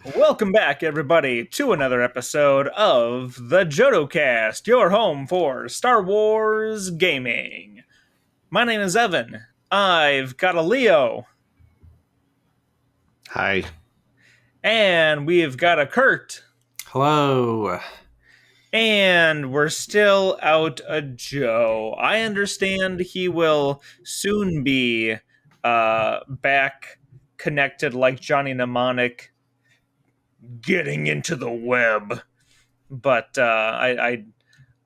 Welcome back, everybody, to another episode of the Jodo Cast, your home for Star Wars gaming. My name is Evan. I've got a Leo, Hi. and we've got a Kurt, Hello. and we're still out a Joe. I understand he will soon be back connected like Johnny Mnemonic, getting into the web. But I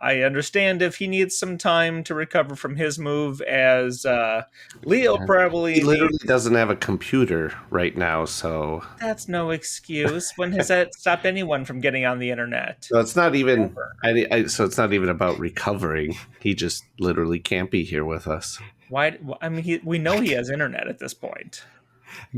understand if he needs some time to recover from his move, as Leo probably He literally needs. doesn't have a computer right now, so That's no excuse. When has that stopped anyone from getting on the internet? it's not even. Never. So it's not even about recovering. He just literally can't be here with us. Why? I mean, we know he has internet at this point.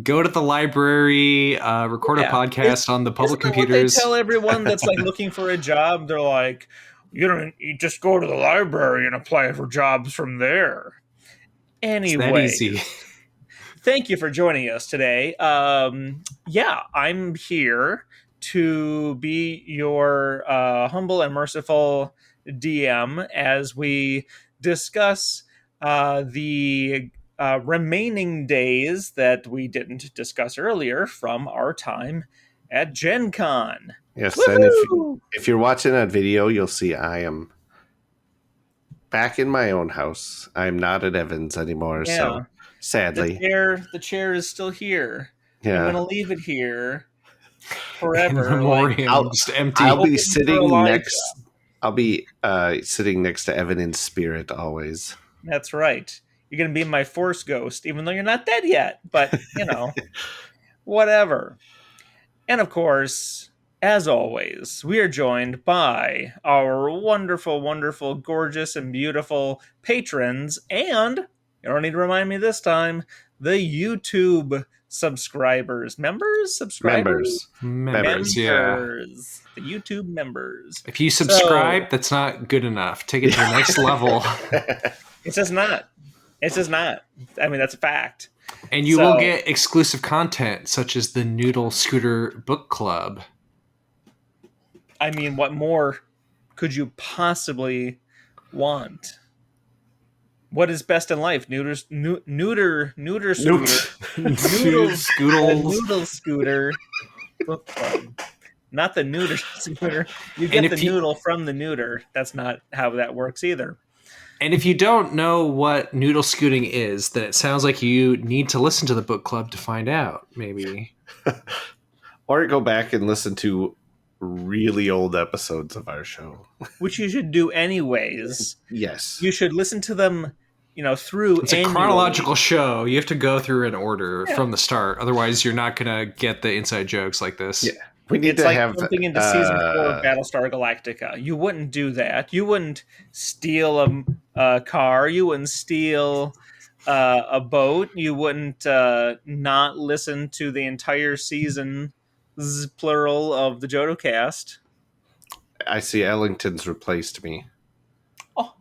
Go to the library, record a podcast on the public Isn't that computers. what they tell everyone that's like looking for a job? They're like, you just go to the library and apply for jobs from there. Anyway, that easy. Thank you for joining us today. I'm here to be your humble and merciful DM as we discuss the remaining days that we didn't discuss earlier from our time at Gen Con. Yes, Woo-hoo! and if you're watching that video, you'll see I am back in my own house. I'm not at Evans anymore, so sadly. The chair is still here. Yeah. I'm gonna leave it here forever. Memoriam, just empty. I'll be Open for sitting Elijah. next. I'll be sitting next to Evan in spirit always. That's right. You're going to be my Force ghost, even though you're not dead yet. But, whatever. And of course, as always, we are joined by our wonderful, wonderful, gorgeous, and beautiful patrons. And, you don't need to remind me this time, the YouTube subscribers. Members? Subscribers? Members, yeah. The YouTube members. If you subscribe, that's not good enough. Take it to the next level. It's just not. It's just not. I mean, that's a fact. And you will get exclusive content, such as the Noodle Scooter Book Club. I mean, what more could you possibly want? What is best in life? Neuter scooter. Noodle scooter book club. Not the neuter scooter. You get the noodle from the neuter. That's not how that works either. And if you don't know what noodle scooting is, then it sounds like you need to listen to the book club to find out, maybe. Or go back and listen to really old episodes of our show. Which you should do anyways. Yes. You should listen to them, through It's a chronological show. You have to go through in order from the start. Otherwise, you're not going to get the inside jokes like this. Yeah. We need to have something into season 4 of Battlestar Galactica. You wouldn't do that. You wouldn't steal a car. You wouldn't steal a boat. You wouldn't not listen to the entire season, plural, of the Jodo cast. I see Ellington's replaced me. Oh,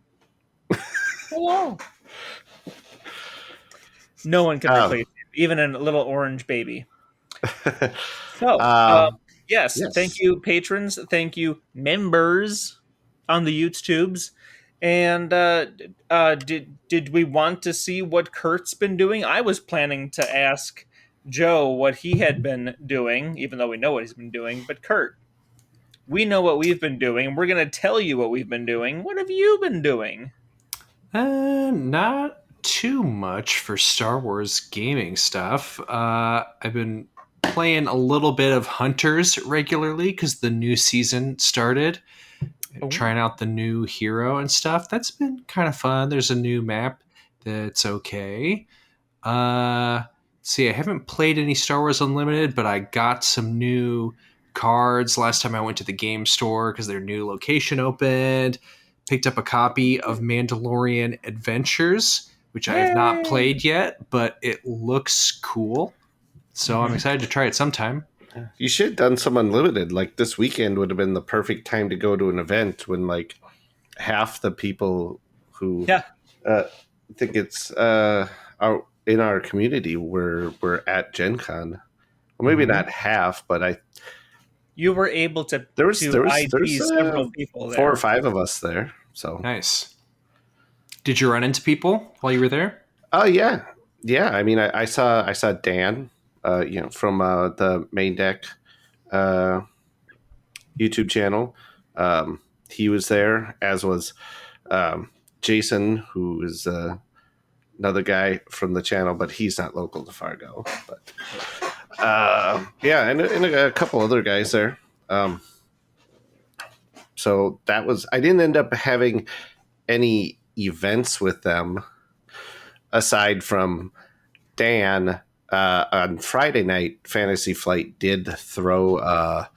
hello. No one can replace him, even a little orange baby. So, yes, thank you, patrons. Thank you, members on the YouTubes. And did we want to see what Kurt's been doing? I was planning to ask Joe what he had been doing, even though we know what he's been doing. But Kurt, we know what we've been doing, and we're going to tell you what we've been doing. What have you been doing? Not too much for Star Wars gaming stuff. I've been playing a little bit of Hunters regularly because the new season started. Trying out the new hero and stuff. That's been kind of fun. There's a new map that's okay. I haven't played any Star Wars Unlimited, but I got some new cards last time I went to the game store because their new location opened. Picked up a copy of Mandalorian Adventures, which I have not played yet, but it looks cool. So I'm excited to try it sometime. You should have done some Unlimited. Like this weekend would have been the perfect time to go to an event when like half the people who think it's are in our community were at Gen Con. Well, maybe not half, but You were able to ID there's several people 4 or 5 of us there. So Nice. Did you run into people while you were there? oh yeah. I mean, I saw Dan, from the main deck uh, YouTube channel. He was there, as was Jason, who is another guy from the channel, but he's not local to Fargo. But yeah, and a couple other guys there. So that was. I didn't end up having any events with them aside from Dan. On Friday night, Fantasy Flight did throw a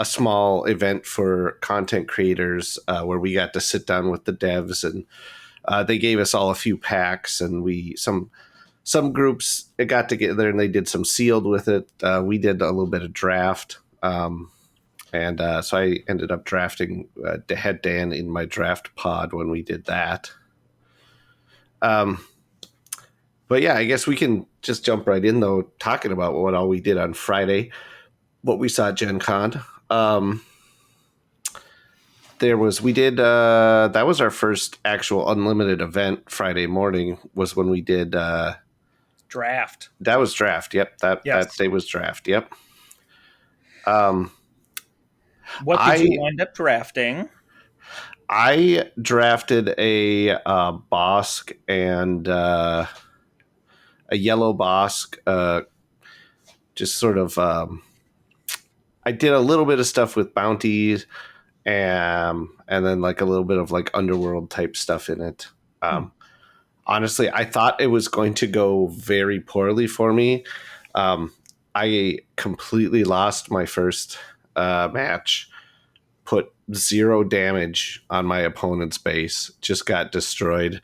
small event for content creators where we got to sit down with the devs, and they gave us all a few packs, and some groups got together and they did some sealed with it. We did a little bit of draft, and so I ended up drafting had Dan in my draft pod when we did that. But yeah, I guess we can just jump right in though, talking about what all we did on Friday, what we saw at Gen Con. That was our first actual unlimited event. Friday morning was when we did draft. That was draft. Yep. That day was draft. Yep. What did you wind up drafting? I drafted a Bosk and a yellow Bosk. Just sort of, I did a little bit of stuff with bounties, and then like a little bit of like underworld type stuff in it. Honestly, I thought it was going to go very poorly for me. I completely lost my first match, put 0 damage on my opponent's base, just got destroyed.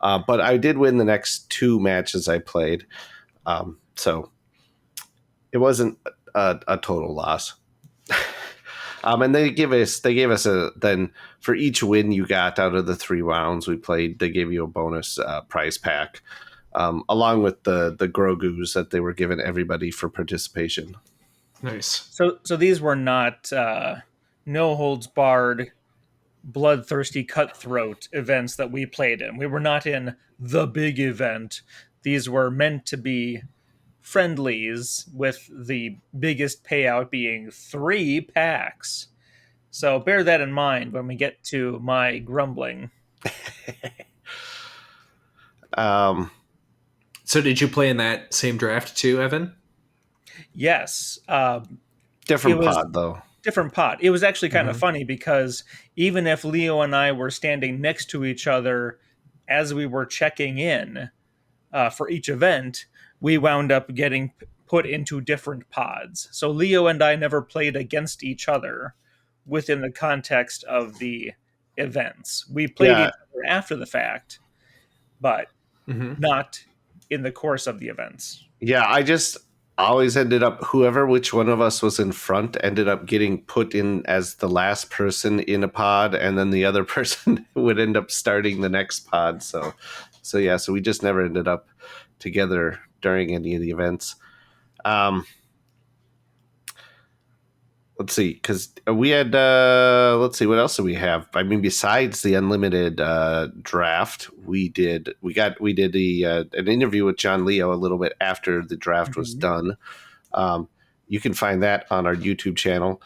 But I did win the next 2 matches I played. So it wasn't a total loss. And they gave us then for each win you got out of the 3 rounds we played, they gave you a bonus prize pack, along with the Grogus that they were giving everybody for participation. Nice. So these were not no holds barred, bloodthirsty cutthroat events that we played in. We were not in the big event. These were meant to be friendlies, with the biggest payout being 3 packs. So bear that in mind when we get to my grumbling. So did you play in that same draft too, Evan? Yes. Different pod, though. Different pod. It was actually kind of funny because even if Leo and I were standing next to each other as we were checking in for each event, we wound up getting put into different pods. So Leo and I never played against each other within the context of the events. We played each other after the fact, but not in the course of the events. Yeah, I just always ended up, which one of us was in front ended up getting put in as the last person in a pod, and then the other person would end up starting the next pod. So we just never ended up together during any of the events. Let's see, because we had let's see, what else do we have? I mean, besides the unlimited draft, we did an interview with John Leo a little bit after the draft was done. You can find that on our YouTube channel.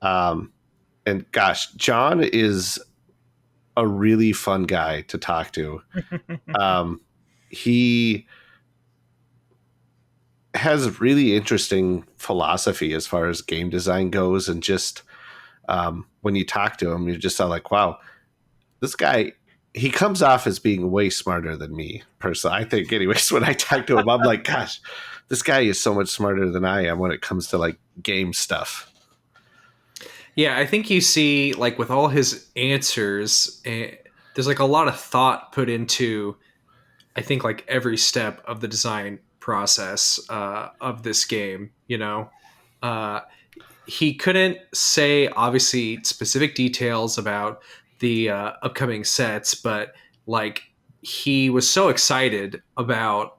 And gosh, John is a really fun guy to talk to. He has really interesting philosophy as far as game design goes, and just when you talk to him, you're just like, wow, this guy, he comes off as being way smarter than me personally. I think anyways, when I talk to him, I'm like, gosh, this guy is so much smarter than I am when it comes to like game stuff. Yeah, I think you see, like, with all his answers, there's like a lot of thought put into, I think, like every step of the design process of this game. He couldn't say obviously specific details about the upcoming sets, but like he was so excited about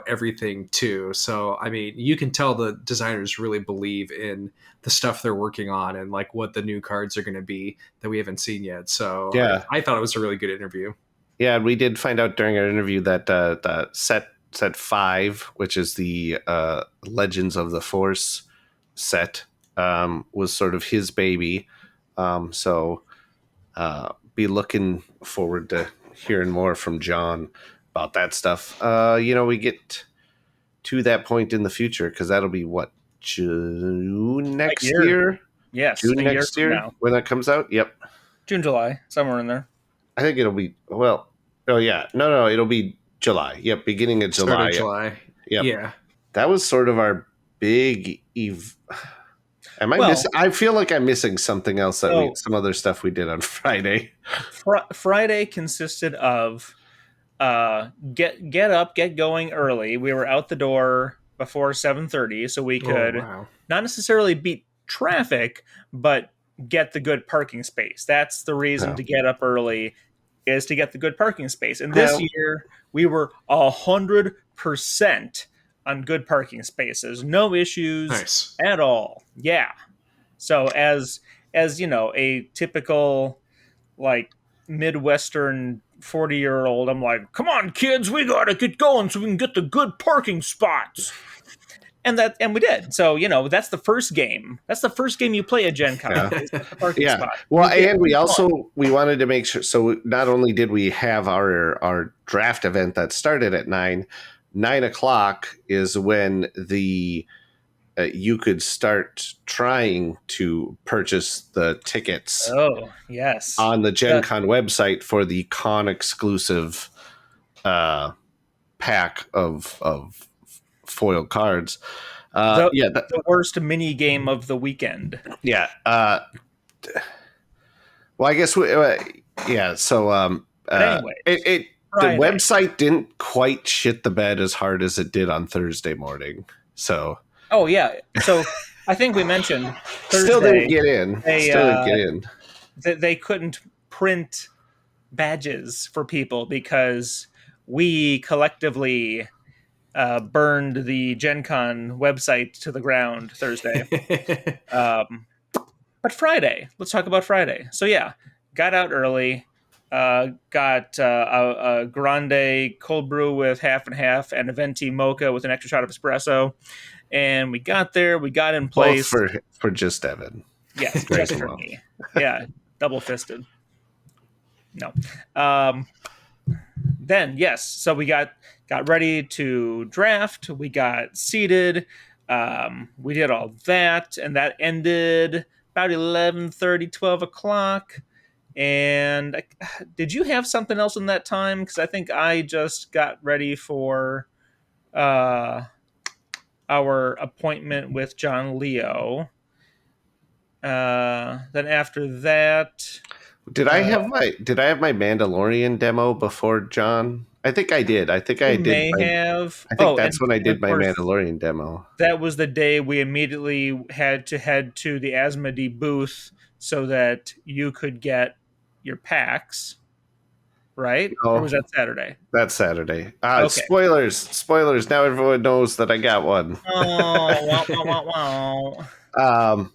everything too. So I mean, you can tell the designers really believe in the stuff they're working on and like what the new cards are going to be that we haven't seen yet. So Yeah. I thought it was a really good interview. Yeah, we did find out during our interview that the set 5, which is the Legends of the Force set, was sort of his baby. So be looking forward to hearing more from John about that stuff. We get to that point in the future, because that'll be what, June next year? Yes, June a year next from year now. when that comes out. Yep. June, July, somewhere in there. I think it'll be, well, oh yeah, no, it'll be July. Yep, beginning of Start July. of July. Yep. Yeah. That was sort of our big Am I Well, missing? I feel like I'm missing something else so- some other stuff we did on Friday. Friday consisted of get up, get going early. We were out the door before 7:30, so we could wow. not necessarily beat traffic, but get the good parking space. That's the reason Oh. to get up early, is to get the good parking space. And this Well- year we were 100% on good parking spaces, no issues Nice. at all. Yeah. So as a typical like Midwestern 40-year-old, I'm like, come on, kids, we gotta get going so we can get the good parking spots. And we did. So, that's the first game. That's the first game you play at Gen Con. Yeah. Is get the parking Yeah. spot. Well, You get and we fun. also we wanted to make sure. So not only did we have our draft event that started at 9 o'clock is when the you could start trying to purchase the tickets Oh, yes. on the Gen Con website for the con exclusive pack of foil cards. The worst mini game of the weekend. Yeah. Well, I guess yeah. So But anyway, the Friday. website didn't quite shit the bed as hard as it did on Thursday morning. So Oh, yeah. So I think we mentioned Thursday. still didn't get in. They couldn't print badges for people because we collectively burned the Gen Con website to the ground Thursday. But Friday, let's talk about Friday. So yeah, got out early, got a grande cold brew with half and half and a venti mocha with an extra shot of espresso. And we got there, we got in place. Both for just Evan. Yes, just for me. Yeah, double fisted. No. Then yes, so we got ready to draft. We got seated. We did all that, and that ended about 11:30, 12 o'clock. And did you have something else in that time? Because I think I just got ready for our appointment with John Leo. Then after that, Did I have my Mandalorian demo before John? I think I did. I think I did. may have. I think that's when I did my Mandalorian demo. That was the day we immediately had to head to the Asmodee booth so that you could get your packs, right? No. Or was that Saturday? That's Saturday. Okay. Spoilers. Now everyone knows that I got one. Oh, wow.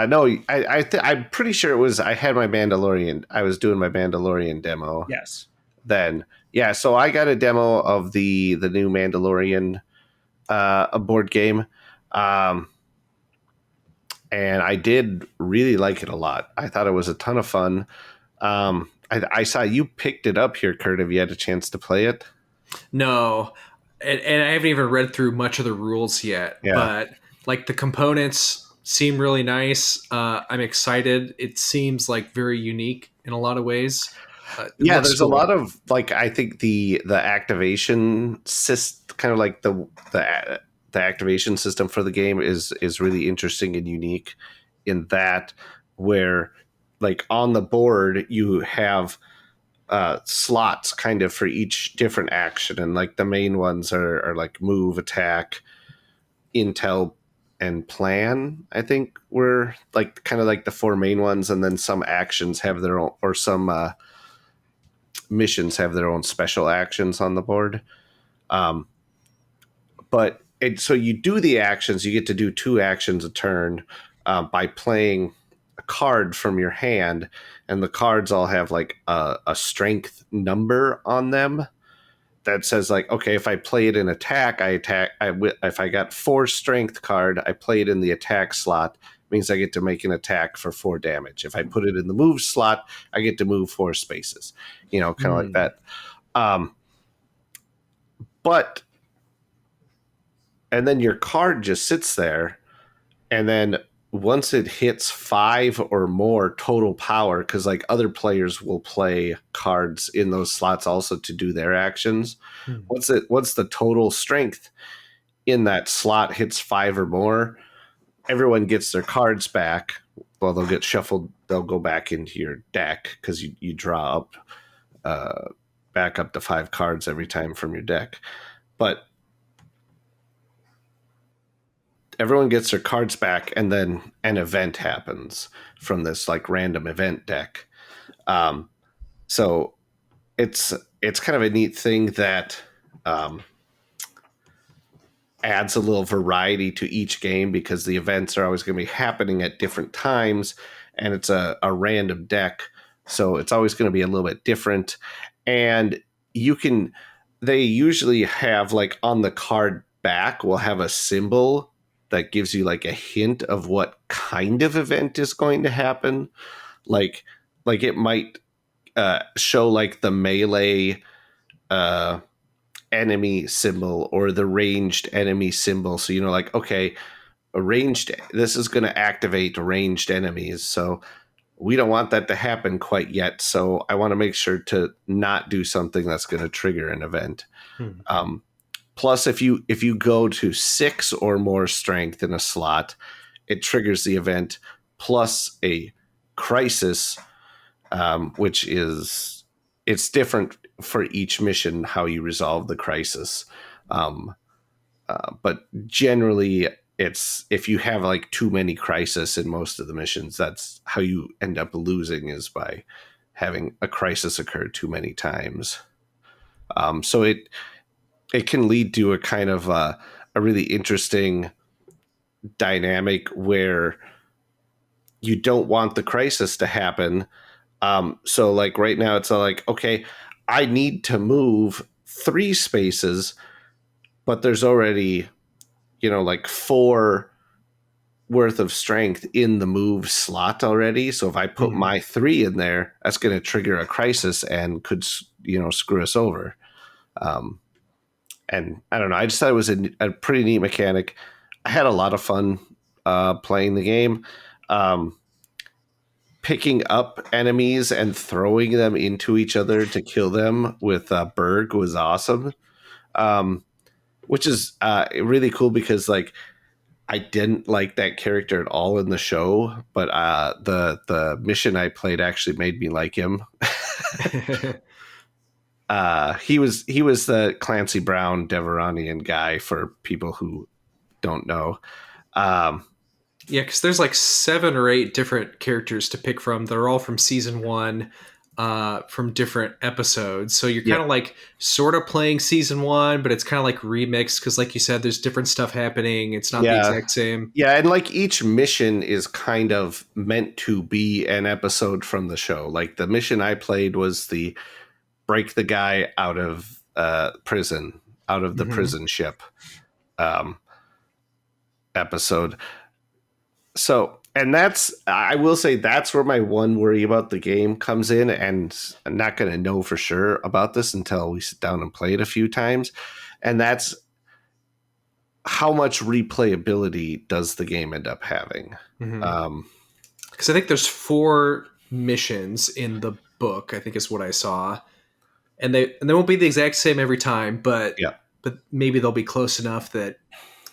No, I'm pretty sure it was. I had my Mandalorian. I was doing my Mandalorian demo. Yes. Then, yeah. So I got a demo of the new Mandalorian board game, and I did really like it a lot. I thought it was a ton of fun. I saw you picked it up here, Kurt. Have you had a chance to play it? No, and I haven't even read through much of the rules yet. Yeah. But like the components seem really nice. I'm excited. It seems like very unique in a lot of ways. Yeah, there's a lot of like I think the activation system, kind of like the activation system for the game is really interesting and unique in that where like on the board you have slots kind of for each different action, and like the main ones are like move, attack, intel, and plan. I think were like kind of like the four main ones, and then some actions have their own, or some missions have their own special actions on the board. But so you do the actions. You get to do 2 actions a turn by playing a card from your hand, and the cards all have like a strength number on them that says like, okay, if I play it in attack, I attack. If I got 4 strength card, I play it in the attack slot. Means I get to make an attack for 4 damage. If I put it in the move slot, I get to move 4 spaces. Kind of like that. But and then your card just sits there, and then once it hits 5 or more total power, because like other players will play cards in those slots also to do their actions. Once the total strength in that slot hits 5 or more, everyone gets their cards back. Well, they'll get shuffled. They'll go back into your deck because you draw up back up to 5 cards every time from your deck. But everyone gets their cards back, and then an event happens from this like random event deck. So it's kind of a neat thing that adds a little variety to each game, because the events are always going to be happening at different times, and it's a random deck. So it's always going to be a little bit different. And they usually have like on the card back will have a symbol that gives you like a hint of what kind of event is going to happen. Like it might show like the melee enemy symbol or the ranged enemy symbol. So, like, okay, this is going to activate ranged enemies. So we don't want that to happen quite yet. So I want to make sure to not do something that's going to trigger an event. Plus, if you go to 6 or more strength in a slot, it triggers the event plus a crisis, which it's different for each mission how you resolve the crisis. But generally, it's if you have like too many crises in most of the missions, that's how you end up losing, is by having a crisis occur too many times. So it can lead to a kind of a really interesting dynamic where you don't want the crisis to happen. So like right now it's like, okay, I need to move 3 spaces, but there's already, like 4 worth of strength in the move slot already. So if I put my 3 in there, that's going to trigger a crisis and could, screw us over. And I don't know. I just thought it was a pretty neat mechanic. I had a lot of fun playing the game. Picking up enemies and throwing them into each other to kill them with Berg was awesome. Which is really cool because, like, I didn't like that character at all in the show, but the mission I played actually made me like him. He was the Clancy Brown Deveronian guy for people who don't know. Yeah, because there's like 7 or 8 different characters to pick from. They're all from season 1, from different episodes. So you're kind of like sort of playing season 1, but it's kind of like remixed because, like you said, there's different stuff happening. It's not the exact same. Yeah, and like each mission is kind of meant to be an episode from the show. Like the mission I played was the break the guy out of prison, out of the prison ship episode. So, and I will say that's where my one worry about the game comes in, and I'm not going to know for sure about this until we sit down and play it a few times. And that's how much replayability does the game end up having? Because I think there's 4 missions in the book, I think is what I saw. And they won't be the exact same every time, but maybe they'll be close enough that,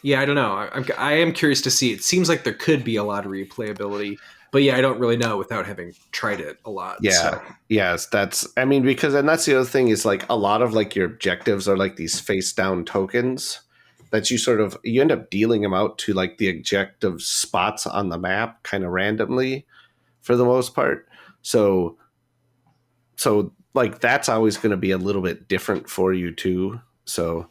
I don't know. I am curious to see. It seems like there could be a lot of replayability, but I don't really know without having tried it a lot. Yeah. So. Yes. That's the other thing is like a lot of like your objectives are like these face down tokens that you end up dealing them out to like the objective spots on the map kind of randomly for the most part. So like that's always going to be a little bit different for you too. So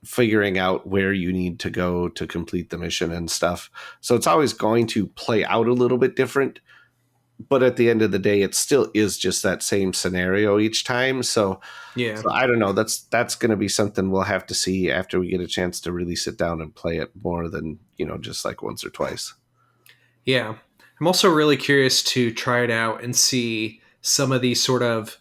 figuring out where you need to go to complete the mission and stuff. So it's always going to play out a little bit different. But at the end of the day, it still is just that same scenario each time. So Yeah. I don't know. That's going to be something we'll have to see after we get a chance to really sit down and play it more than, just like once or twice. Yeah. I'm also really curious to try it out and see some of these sort of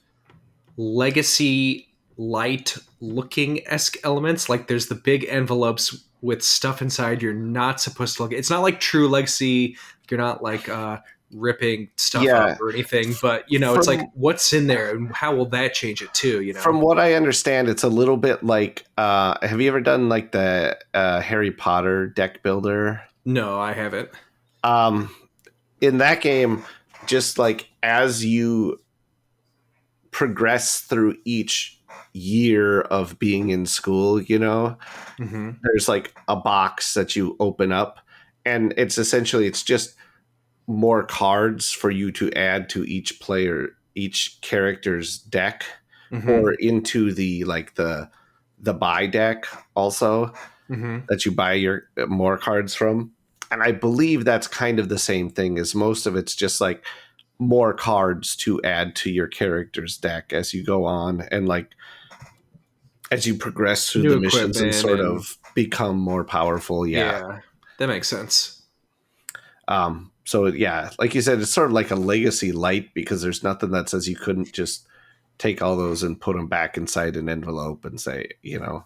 legacy light looking esque elements. Like there's the big envelopes with stuff inside you're not supposed to look at. It's not like true legacy. You're not like ripping stuff up or anything, but it's like what's in there and how will that change it too, From what I understand, it's a little bit like have you ever done like the Harry Potter deck builder? No, I haven't. In that game, just like as you progress through each year of being in school, there's like a box that you open up, and it's just more cards for you to add to each character's deck, or into the buy deck also, that you buy your more cards from. And I believe that's kind of the same thing, as most of it's just like more cards to add to your character's deck as you go on, and like as you progress through the missions and sort of become more powerful. Yeah, that makes sense. So yeah, like you said, it's sort of like a legacy light, because there's nothing that says you couldn't just take all those and put them back inside an envelope and say, Yeah.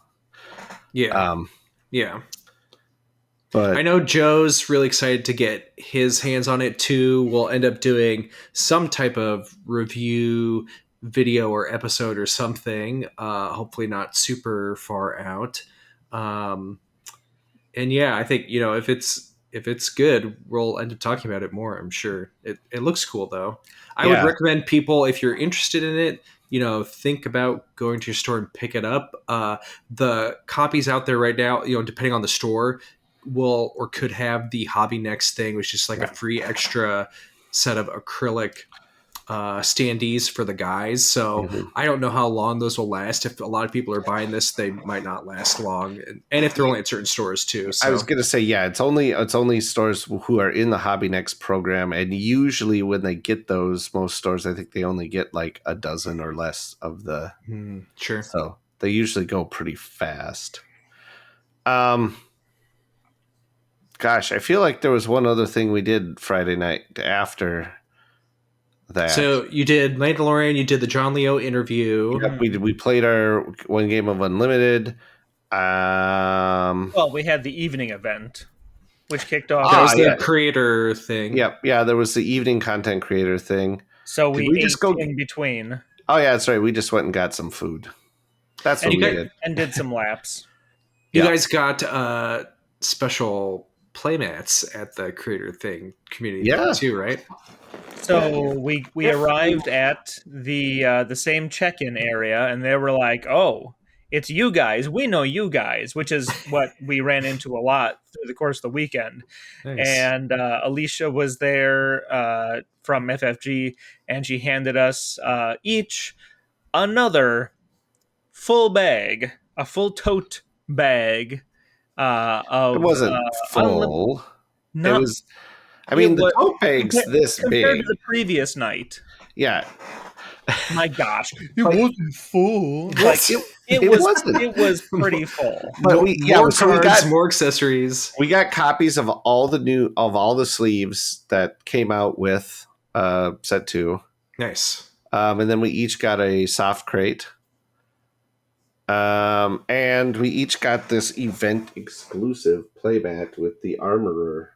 Yeah. But I know Joe's really excited to get his hands on it too. We'll end up doing some type of review video or episode or something. Hopefully not super far out. And yeah, I think if it's good, we'll end up talking about it more. I'm sure it looks cool though. I would recommend people, if you're interested in it, think about going to your store and pick it up. The copies out there right now, depending on the store, will or could have the Hobby Next thing, which is like a free extra set of acrylic standees for the guys. So I don't know how long those will last. If a lot of people are buying this, they might not last long, and if they're only at certain stores too. So I was gonna say, it's only stores who are in the Hobby Next program, and usually when they get those, most stores, I think they only get like a dozen or less of the. Sure. So they usually go pretty fast. Gosh, I feel like there was one other thing we did Friday night after that. So you did Mandalorian, you did the John Leo interview. Yep, we played our one game of Unlimited. Well, we had the evening event, which kicked off. That was the creator thing. Yep, there was the evening content creator thing. So we just go in between. Oh yeah, that's right. We just went and got some food. That's what we did. And did some laps. You guys got special playmats at the creator thing community too, right? So we arrived at the same check-in area, and they were like, "Oh, it's you guys. We know you guys," which is what we ran into a lot through the course of the weekend. Nice. And Alicia was there from FFG, and she handed us each another full bag, a full tote bag. It wasn't full. It was. I mean, the tote bag's this big compared to the previous night. Yeah. My gosh, it wasn't full. Like it was pretty full. But we got more accessories. We got copies of all the sleeves that came out with set 2. Nice. And then we each got a soft crate. And we each got this event exclusive playmat with the Armorer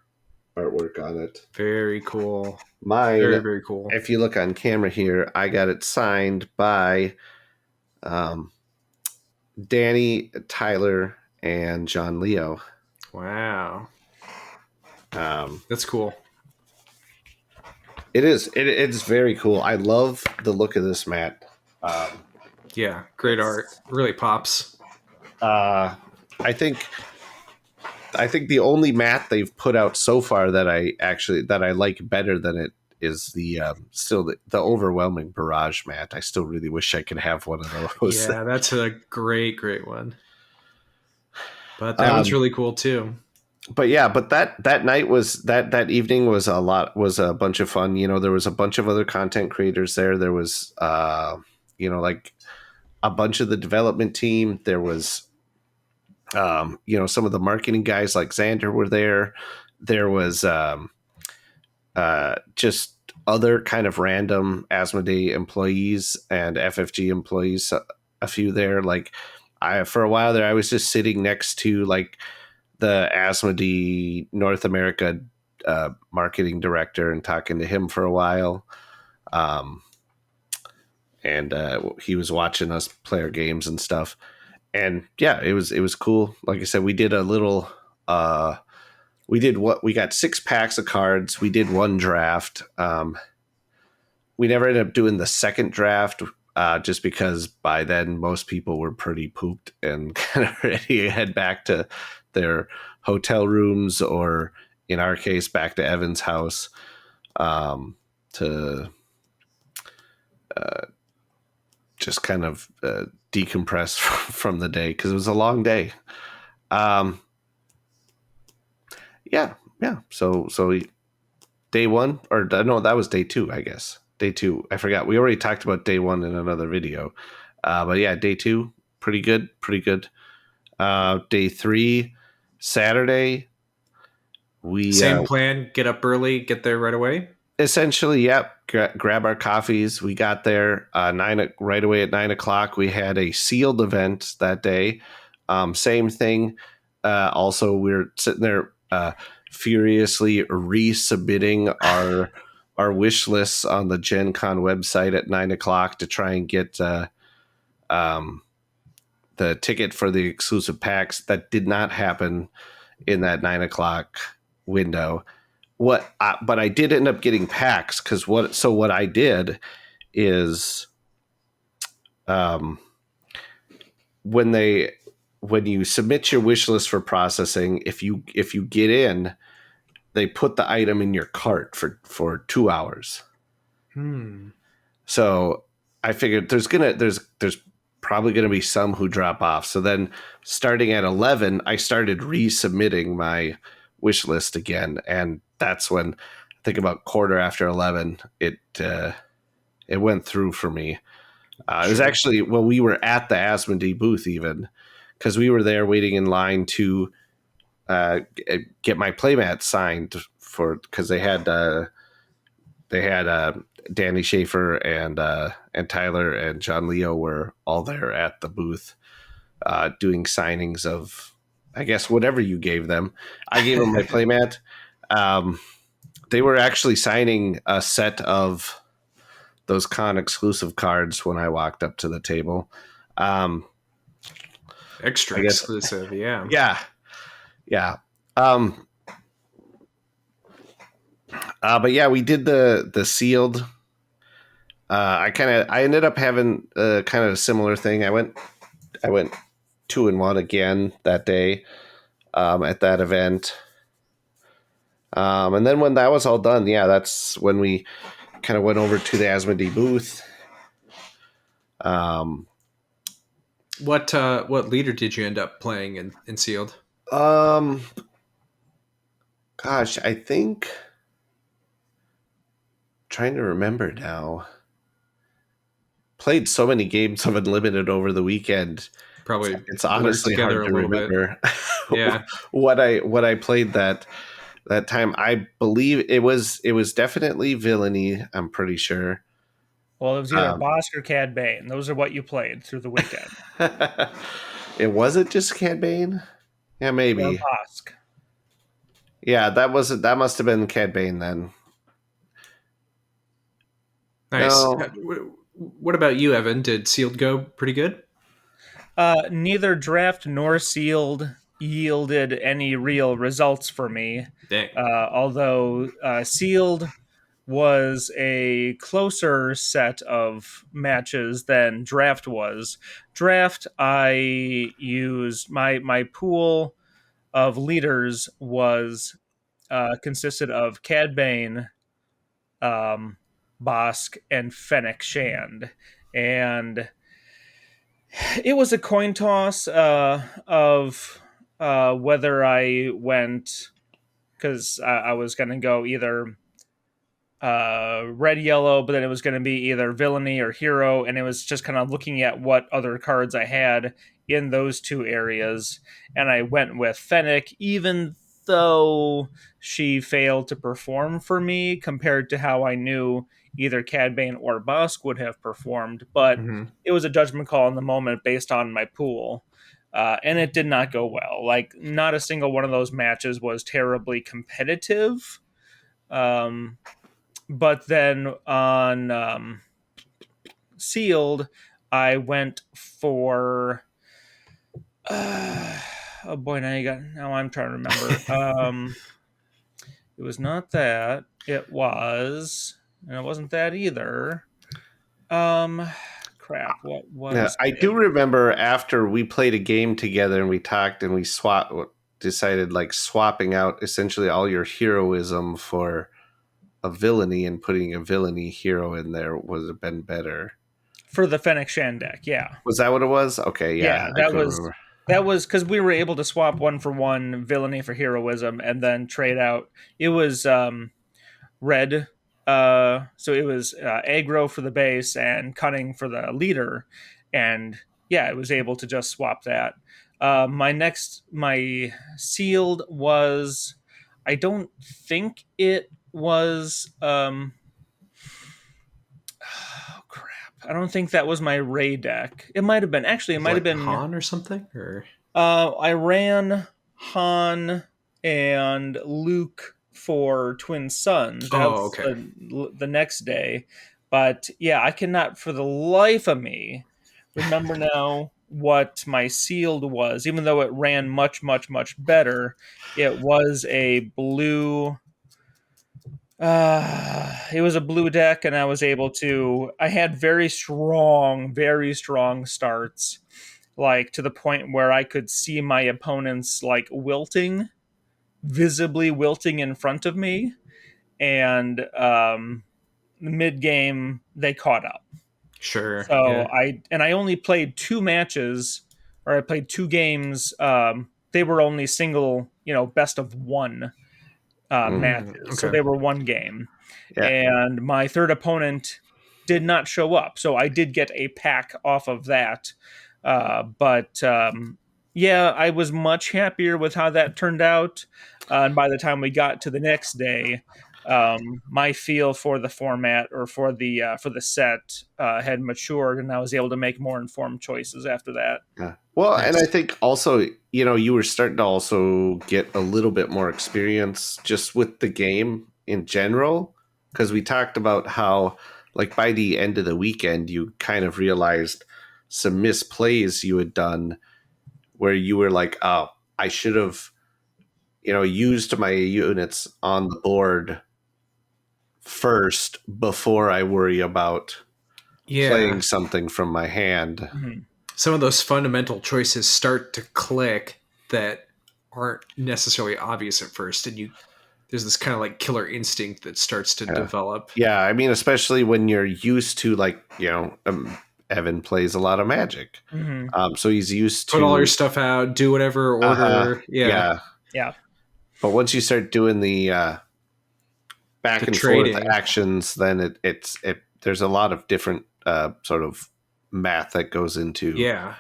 artwork on it. Very cool. Mine, very, very cool. If you look on camera here, I got it signed by Danny, Tyler, and John Leo. Wow. That's cool. It is. It's very cool. I love the look of this mat. Yeah, great art. Really pops. I think the only mat they've put out so far that I like better than it is the still the overwhelming barrage mat. I still really wish I could have one of those. Yeah, that's a great one. But that one's Um, really cool too. but yeah, but that night was that evening was a bunch of fun. There was a bunch of other content creators there. There was like a bunch of the development team. There was some of the marketing guys like Xander were there. There was just other kind of random Asmodee employees and FFG employees, a few there. Like for a while there, I was just sitting next to like the Asmodee North America marketing director and talking to him for a while. And he was watching us play our games and stuff. And yeah, it was cool. Like I said, we did a little we got 6 packs of cards. We did one draft. We never ended up doing the second draft, just because by then most people were pretty pooped and kind of ready to head back to their hotel rooms, or in our case, back to Evan's house, to just kind of decompress from the day, because it was a long day. Yeah. So day one, or no, that was day 2, I guess. Day 2, I forgot. We already talked about day 1 in another video. But yeah, day 2, pretty good. Day 3, Saturday, we Same plan, get up early, get there right away. essentially, yep, grab our coffees. We got there right away at 9:00. We had a sealed event that day. Same thing. Also, we're sitting there furiously resubmitting our wish lists on the GenCon website at 9:00 to try and get the ticket for the exclusive packs. That did not happen in that 9:00 window. But I did end up getting packs, because what I did is, when you submit your wish list for processing, if you get in, they put the item in your cart for 2 hours. So I figured there's probably gonna be some who drop off. So then, starting at 11, I started resubmitting my wish list again, and that's when, I think about quarter after 11, it went through for me. It was actually when we were at the Asmodee booth, even, because we were there waiting in line to get my playmat signed, because they had Danny Schaefer and Tyler and John Leo were all there at the booth, doing signings of, I guess, whatever you gave them. I gave them my playmat. They were actually signing a set of those con exclusive cards when I walked up to the table. Extra exclusive, yeah. Yeah. But yeah, we did the sealed. I ended up having kind of a similar thing. I went 2-1 again that day, at that event. And then when that was all done, yeah, that's when we kind of went over to the Asmodee booth. What leader did you end up playing in sealed? Gosh, I think, trying to remember now. Played so many games of Unlimited over the weekend. Probably It's honestly hard to remember Yeah. what I played that time. I believe it was definitely Villainy, I'm pretty sure. Well, it was either Bosk or Cad Bane. Those are what you played through the weekend. It wasn't just Cad Bane? Yeah, maybe. Or Bosk. Yeah, that must have been Cad Bane then. Nice. No. What about you, Evan? Did sealed go pretty good? Neither draft nor sealed yielded any real results for me. Dang. Although sealed was a closer set of matches than draft was. Draft, I used my pool of leaders was consisted of Cad Bane, Bosk, and Fennec Shand. And it was a coin toss of whether I went, because I was going to go either red yellow, but then it was going to be either villainy or hero, and it was just kind of looking at what other cards I had in those two areas, and I went with Fennec, even though she failed to perform for me compared to how I knew either Cad Bane or Bosk would have performed, but Mm-hmm. it was a judgment call in the moment based on my pool. And it did not go well. Like, not a single one of those matches was terribly competitive. But then on Sealed, I went for. Oh boy, now I'm trying to remember. It was not that. It was, and it wasn't that either. Crap. What Yeah, was I do it? remember after we played a game together and we talked and we decided like swapping out essentially all your heroism for a villainy and putting a villainy hero in there would have been better. For the Fennec Shan deck? Yeah, Was that what it was? Okay, yeah. yeah, I couldn't remember. That was because we were able to swap one for one villainy for heroism and then trade out. It was red. So it was aggro for the base and cunning for the leader, and yeah, it was able to just swap that. My sealed was, I don't think it was. Oh crap! I don't think that was my Ray deck. It might have been. Actually, it might have Like been. Han or something, or I ran Han and Luke for Twin Sons. oh, That's okay, the next day. But yeah, I cannot for the life of me remember now what my sealed was, even though it ran much, much, much better. It was a blue. It was a blue deck, and I was able to. I had very strong starts, like to the point where I could see my opponents like wilting, visibly wilting in front of me, and mid game they caught up. sure, So yeah, I only played two matches, or I played two games. They were only single, best of one matches, so okay, they were one game, Yeah, and my third opponent did not show up, so I did get a pack off of that. But yeah, I was much happier with how that turned out. And by the time we got to the next day, my feel for the format or for the set had matured, and I was able to make more informed choices after that. yeah. Well, and I nice. think also, you were starting to also get a little bit more experience just with the game in general, because we talked about how, like, by the end of the weekend, you kind of realized some misplays you had done where you were like, oh, I should have, used my units on the board first before I worry about Yeah, playing something from my hand. Mhm. some of those fundamental choices start to click that aren't necessarily obvious at first, and there's this kind of like killer instinct that starts to Yeah. develop. Yeah, I mean, especially when you're used to, like, Evan plays a lot of Magic. Mhm. So he's used Put all your to, stuff out, do whatever order. Yeah, yeah. Yeah. But once you start doing the back the and forth trading. actions, then there's a lot of different sort of math that goes into Yeah,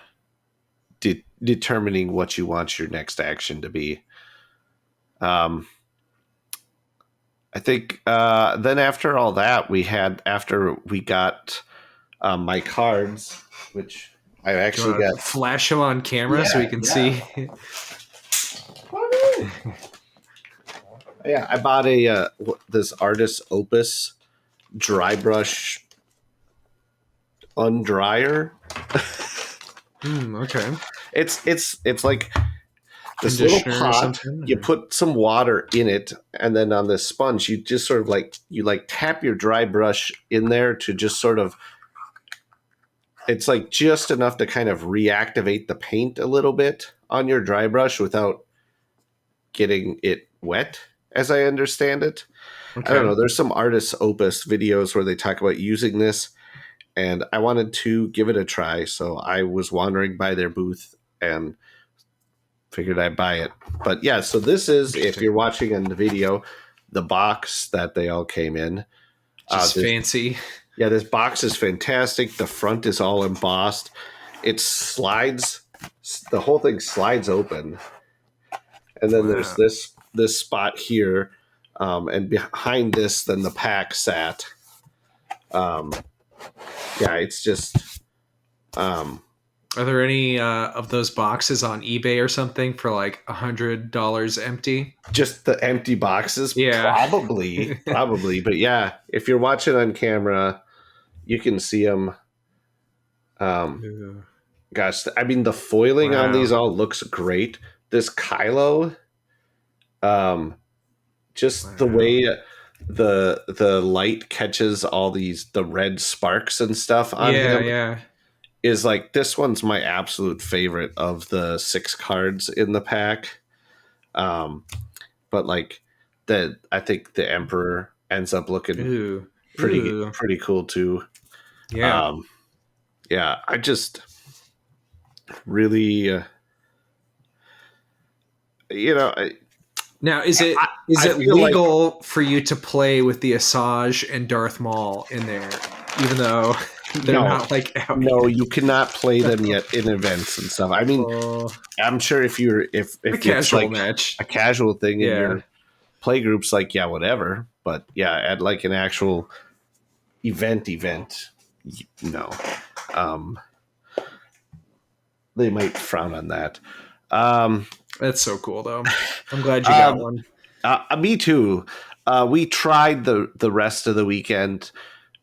determining what you want your next action to be. I think then after all that, after we got my cards, which I do actually you want got. to flash them on camera so we can see? Yeah, I bought this Artist Opus dry brush undryer. Okay, It's like this little conditioner or pot. something. You put some water in it, and then on this sponge, you just sort of like tap your dry brush in there to just sort of. It's like just enough to kind of reactivate the paint a little bit on your dry brush without getting it wet, as I understand it. I don't Okay. know. There's some artists opus videos where they talk about using this, and I wanted to give it a try. So I was wandering by their booth and figured I'd buy it. But yeah, so this is, if Interesting. you're watching in the video, the box that they all came in. Just This fancy. Yeah, this box is fantastic. The front is all embossed. It slides. The whole thing slides open, and then there's Wow. this spot here, and behind this, then the pack sat. Um, yeah, it's just Are there any of those boxes on eBay or something for like $100 empty? just the empty boxes. Yeah. Probably, but yeah, if you're watching on camera, you can see them. Um, Ooh. gosh, I mean, the foiling on Wow. these all looks great. This Kylo, um, just the Wow. way the light catches all the red sparks and stuff on Yeah, him yeah. is like, this one's my absolute favorite of the 6 cards in the pack. But like I think the Emperor ends up looking Ooh. pretty Ooh. pretty cool too. Yeah. Um, yeah, I just really, you know, Now, is it I feel like legal for you to play with the Asajj and Darth Maul in there, even though they're no, not like out no, yet? you cannot play them yet in events and stuff. I mean, Oh, I'm sure if if a it's casual like match. a casual thing in Yeah. your play groups, like, yeah, whatever. But yeah, at like an actual event, no, um, they might frown on that. Um, That's so cool, though. I'm glad you got um, one. Me too. We tried the rest of the weekend.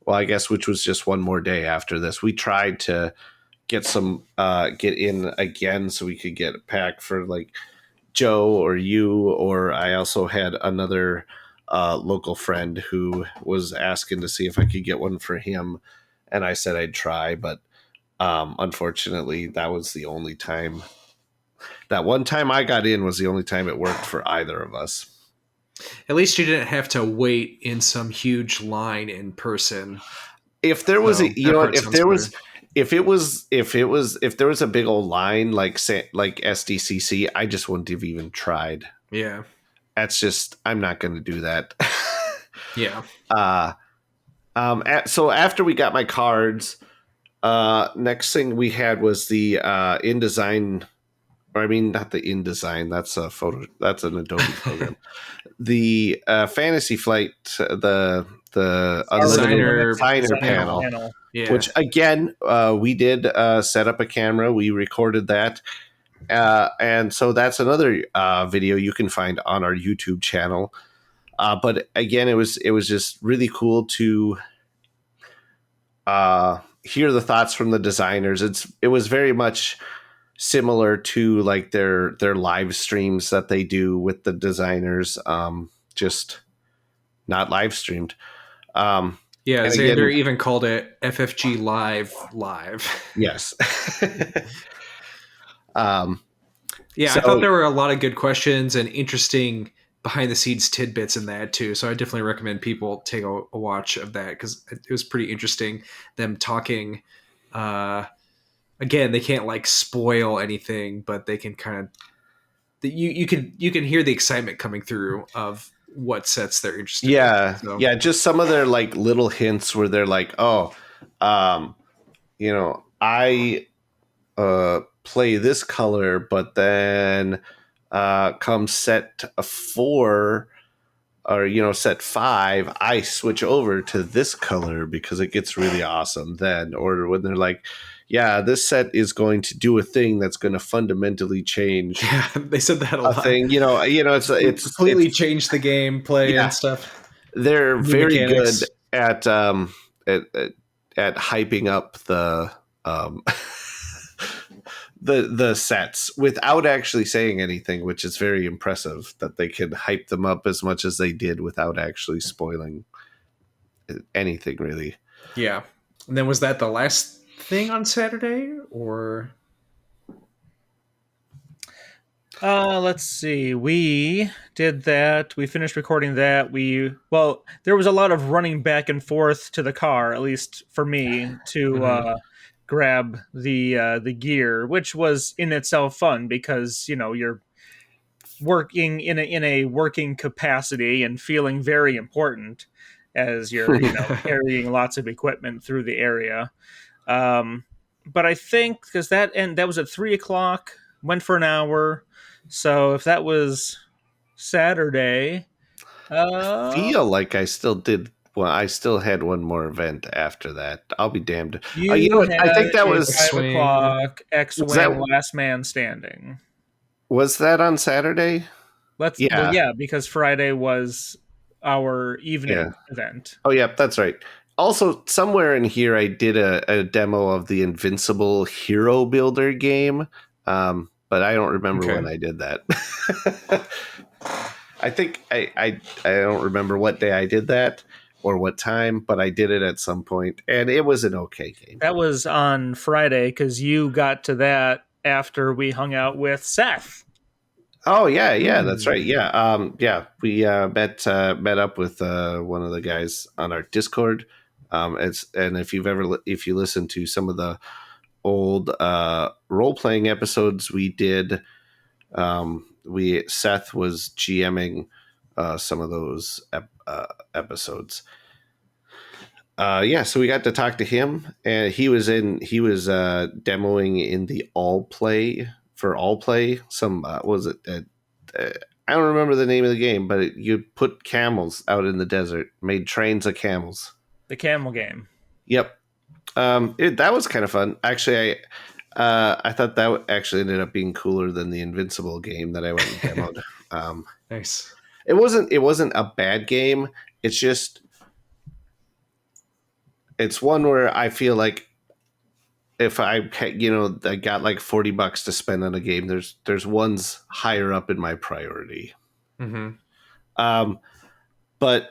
Well, I guess, which was just one more day after this. We tried to get in again so we could get a pack for like Joe or you, or I also had another local friend who was asking to see if I could get one for him, and I said I'd try, but unfortunately, that was the only time. That one time I got in was the only time it worked for either of us. At least you didn't have to wait in some huge line in person. If there was So you that know what, part sounds better. if there was a big old line like SDCC, I just wouldn't have even tried. Yeah. That's just, I'm not going to do that. Yeah. So after we got my cards, next thing we had was the InDesign, or I mean, not the InDesign. That's a photo. That's an Adobe program. The Fantasy Flight, the unlimited designer panel. Yeah. Which again, we did set up a camera. We recorded that, and so that's another video you can find on our YouTube channel. But again, it was just really cool to hear the thoughts from the designers. It was very much similar to like their live streams that they do with the designers, just not live streamed. Yeah, and Xander again, even called it FFG Live. yes. Yeah, I So thought there were a lot of good questions and interesting behind the scenes tidbits in that too. So I definitely recommend people take a watch of that because it was pretty interesting. Them talking. Again, they can't like spoil anything, but they can kind of you can hear the excitement coming through of what sets they're interested in. yeah, So, yeah, just some of their like little hints where they're like, oh, I play this color, but then come set 4 or set 5, I switch over to this color because it gets really awesome then. Or when they're like, yeah, this set is going to do a thing that's going to fundamentally change yeah, they said that a a lot. thing. It's Completely changed the gameplay yeah, and stuff. they're New very mechanics. good at hyping up the um, the sets without actually saying anything, which is very impressive that they can hype them up as much as they did without actually spoiling anything, really. Yeah. And then was that the last thing on Saturday or Let's see. We did that. We finished recording that. There was a lot of running back and forth to the car, at least for me, to Mm-hmm. grab the gear, which was in itself fun because you're working in a working capacity and feeling very important as you're carrying lots of equipment through the area. Um, but I think because that was at 3 o'clock, went for an hour. So if that was Saturday, uh, Feel like I still did. Well, I still had one more event after that. I'll be damned. You know you what? I had think that a was 5 o'clock was that X-Wing Last Man Standing. was that on Saturday? Yeah, Yeah, because Friday was our yeah. evening event. Oh, yeah, that's right. Also, somewhere in here, I did a demo of the Invincible Hero Builder game, but I don't remember Okay. when I did that. I think I don't remember what day I did that or what time, but I did it at some point, and it was an okay game. That was on Friday because you got to that after we hung out with Seth. Oh yeah, yeah, that's right. Hmm. Yeah, yeah, we met up with one of the guys on our Discord. And if you listen to some of the old role playing episodes we did, we Seth was GMing some of those episodes. Yeah, so we got to talk to him, and he was demoing in the all play. Some was it? I don't remember the name of the game, but you put camels out in the desert, made trains of camels. The camel game. Yep, that was kind of fun. Actually, I thought that actually ended up being cooler than the Invincible game that I went and demoed. Um, Nice. it wasn't a bad game. It's just it's one where I feel like if I got like $40 to spend on a game, there's ones higher up in my priority. Mm-hmm. Um, but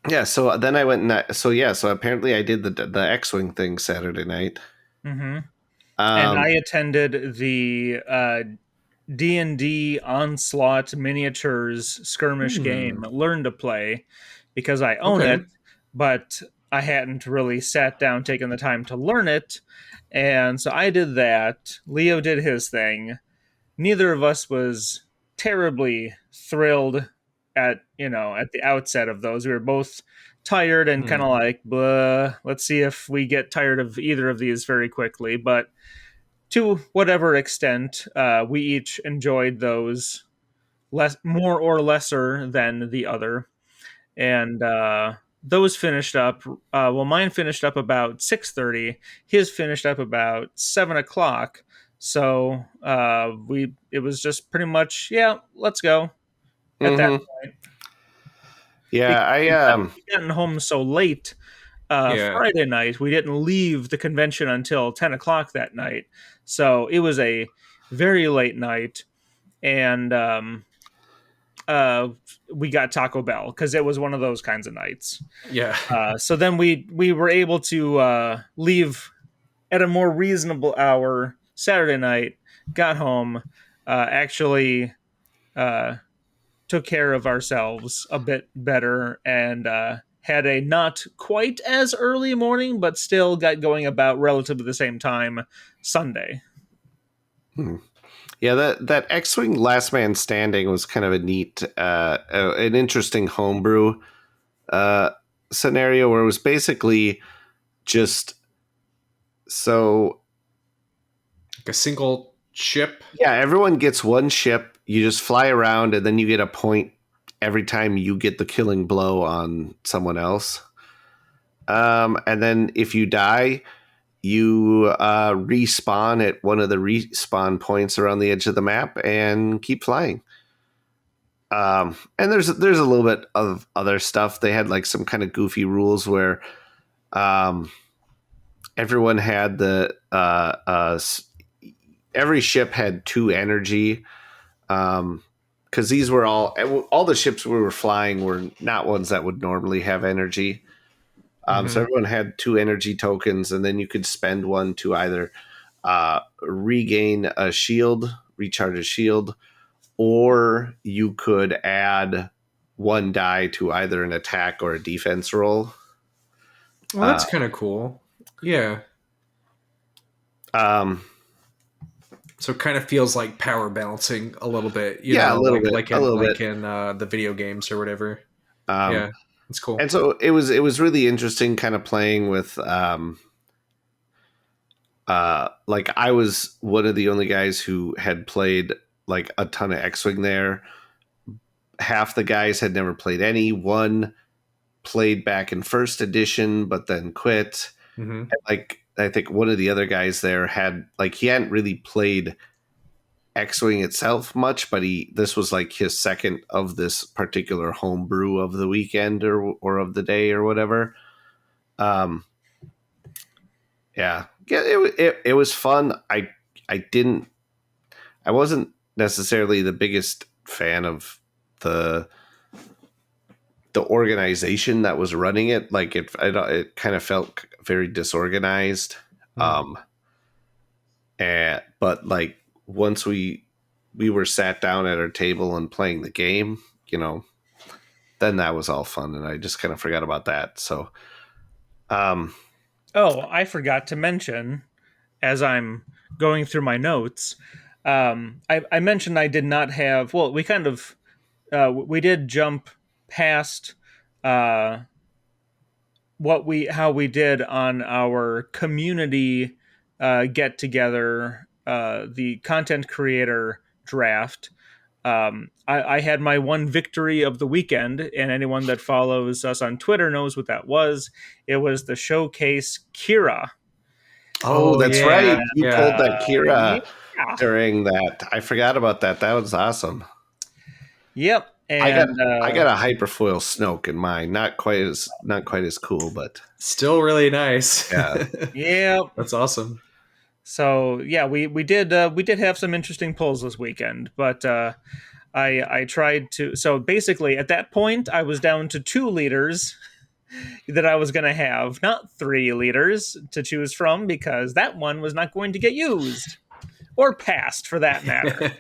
yeah, so then I went and so apparently I did the X-wing thing Saturday night. Mm-hmm. And I Um, attended the D&D Onslaught Miniatures skirmish game, Hmm. Learn to Play, because I own Okay. it, but I hadn't really sat down, taken the time to learn it. And so I did that. Leo did his thing. Neither of us was terribly thrilled at the outset of those. We were both tired and kind Hmm. of like, blah, let's see if we get tired of either of these very quickly. But to whatever extent, we each enjoyed those more or lesser than the other. And those finished up. Mine finished up about 6:30. His finished up about 7 o'clock. So it was just pretty much, yeah, let's go at that mhm. point Yeah, because we gotten home so late Yeah. Friday night. We didn't leave the convention until 10 o'clock that night. So it was a very late night, and uh, we got Taco Bell because it was one of those kinds of nights. Yeah. So then we were able to leave at a more reasonable hour Saturday night. Got home, actually uh, took care of ourselves a bit better, and had a not quite as early morning, but still got going about relatively the same time Sunday. Hmm. Yeah, that X-wing Last Man Standing was kind of a neat, an interesting homebrew uh, scenario where it was basically just so Like a single ship. yeah, everyone gets one ship. You just fly around, and then you get a point every time you get the killing blow on someone else. And then if you die, you respawn at one of the respawn points around the edge of the map and keep flying. And there's a little bit of other stuff. They had like some kind of goofy rules where um, everyone had every ship had two energy. Because these were all the ships we were flying were not ones that would normally have energy. So Mm-hmm. everyone had two energy tokens, and then you could spend one to either regain a shield, recharge a shield, or you could add 1 die to either an attack or a defense roll. Well, that's kind of cool. Yeah. Um, So it kind of feels like power balancing a little bit, you yeah, know, a little bit, like a little bit. in the video games or whatever. Um, Yeah, it's cool. And so it was really interesting, kind of playing with. Like I was one of the only guys who had played like a ton of X-Wing there. Half the guys had never played any. One played back in first edition, but then quit. Mm-hmm. And, like I think one of the other guys there had like he hadn't really played X-Wing itself much, but this was like his second of this particular homebrew of the weekend or of the day or whatever. Um, yeah, it was fun. I wasn't necessarily the biggest fan of the organization that was running it. Like it kind of felt very disorganized. Mm. But like once we were sat down at our table and playing the game, you know, then that was all fun, and I just kind of forgot about that. So, Oh, I forgot to mention as I'm going through my notes. I mentioned I did not have. Well, we kind of we did jump past uh, how we did on our community get together, the content creator draft. I had my one victory of the weekend, and anyone that follows us on Twitter knows what that was. It was the showcase Kira. oh, that's yeah, right. You yeah. pulled that Kira Yeah. during that. I forgot about that. That was awesome. Yep. I got And I got a hyperfoil Snoke in mine. Not quite as cool, but Still really nice. Yeah. yep. That's awesome. So yeah, we did have some interesting pulls this weekend, but I tried to. So basically, at that point, I was down to 2 leaders that I was going to have, not 3 leaders to choose from, because that one was not going to get used or passed, for that matter.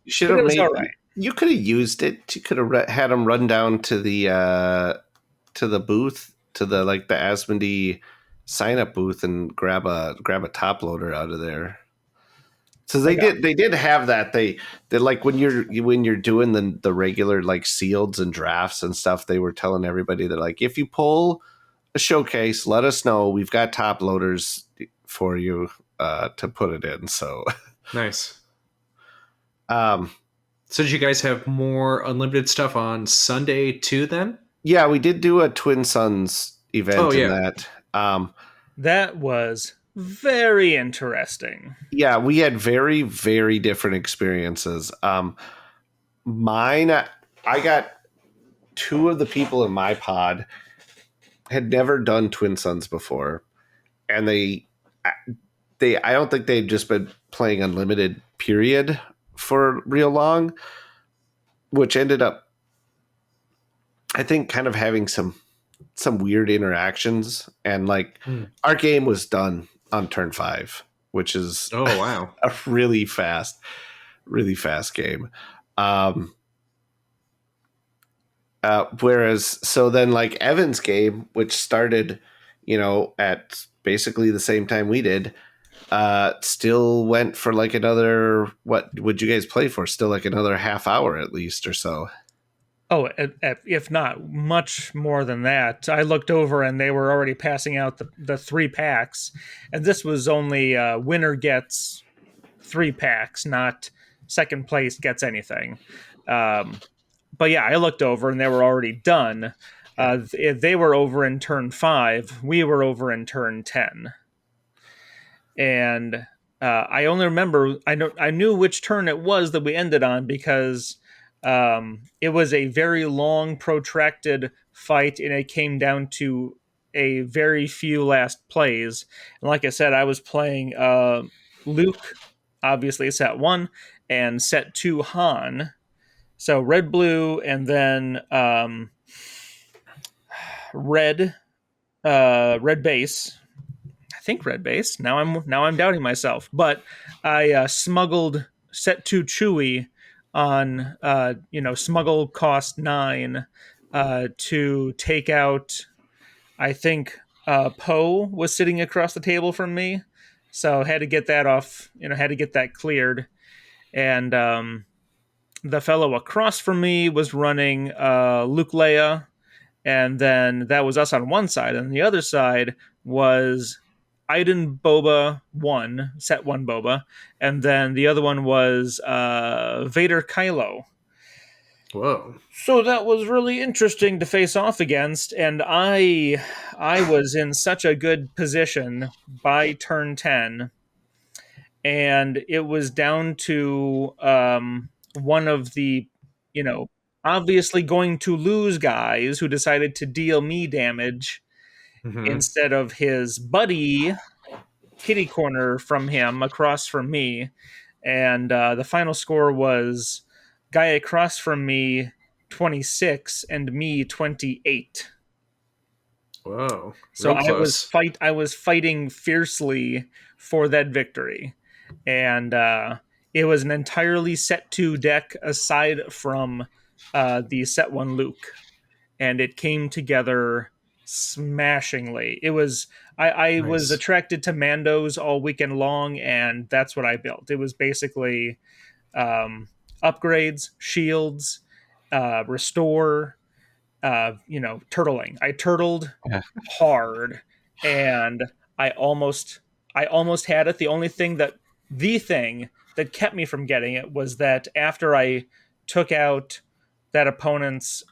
you should But have it was made. all right. You could have used it. You could have had him run down to the booth, to the like the Asmodee sign up booth, and grab a top loader out of there. So they did have that. They like when you're doing the regular like sealeds and drafts and stuff, they were telling everybody that like if you pull a showcase, let us know. We've got top loaders for you to put it in. So Nice. So did you guys have more unlimited stuff on Sunday too then? yeah, we did do a Twin Suns event in that. That was very interesting. Yeah, we had very, very different experiences. Mine, I got 2 of the people in my pod had never done Twin Suns before, and they I don't think they'd just been playing unlimited period for real long, which ended up, I think, kind of having some weird interactions, and like our game was done on turn 5, which is Oh wow. a really fast game. Whereas so then like Evan's game, which started, you know, at basically the same time we did, still went for like another, what would you guys play for? Still like another half hour at least or so. Oh, if not much more than that. I looked over and they were already passing out the 3 packs, and this was only winner gets 3 packs, not second place gets anything. But yeah, I looked over and they were already done. They were over in turn 5. We were over in turn 10. And I only remember, I knew which turn it was that we ended on, because it was a very long, protracted fight, and it came down to a very few last plays. And like I said, I was playing Luke, obviously set 1, and set 2 Han. So red, blue, and then red base. I think red base. Now I'm doubting myself, but I smuggled set 2 Chewy on smuggle cost 9 to take out. I think Poe was sitting across the table from me, so had to get that off. Had to get that cleared, and the fellow across from me was running Luke Leia, and then that was us on one side, and the other side was Iden Boba 1, set 1 Boba, and then the other one was Vader Kylo. Whoa. So that was really interesting to face off against, and I was in such a good position by turn 10, and it was down to one of the, obviously going to lose guys who decided to deal me damage instead of his buddy kitty corner from him across from me. And the final score was guy across from me 26 and me 28. Whoa. So Real close. I was fighting fiercely for that victory. And it was an entirely set 2 deck aside from the set 1 Luke. And it came together smashingly. It was I was Nice. attracted to Mandos all weekend long, and that's what I built. It was basically upgrades, shields, restore, turtling. I turtled hard, and I almost had it. The thing that kept me from getting it was that after I took out that opponent's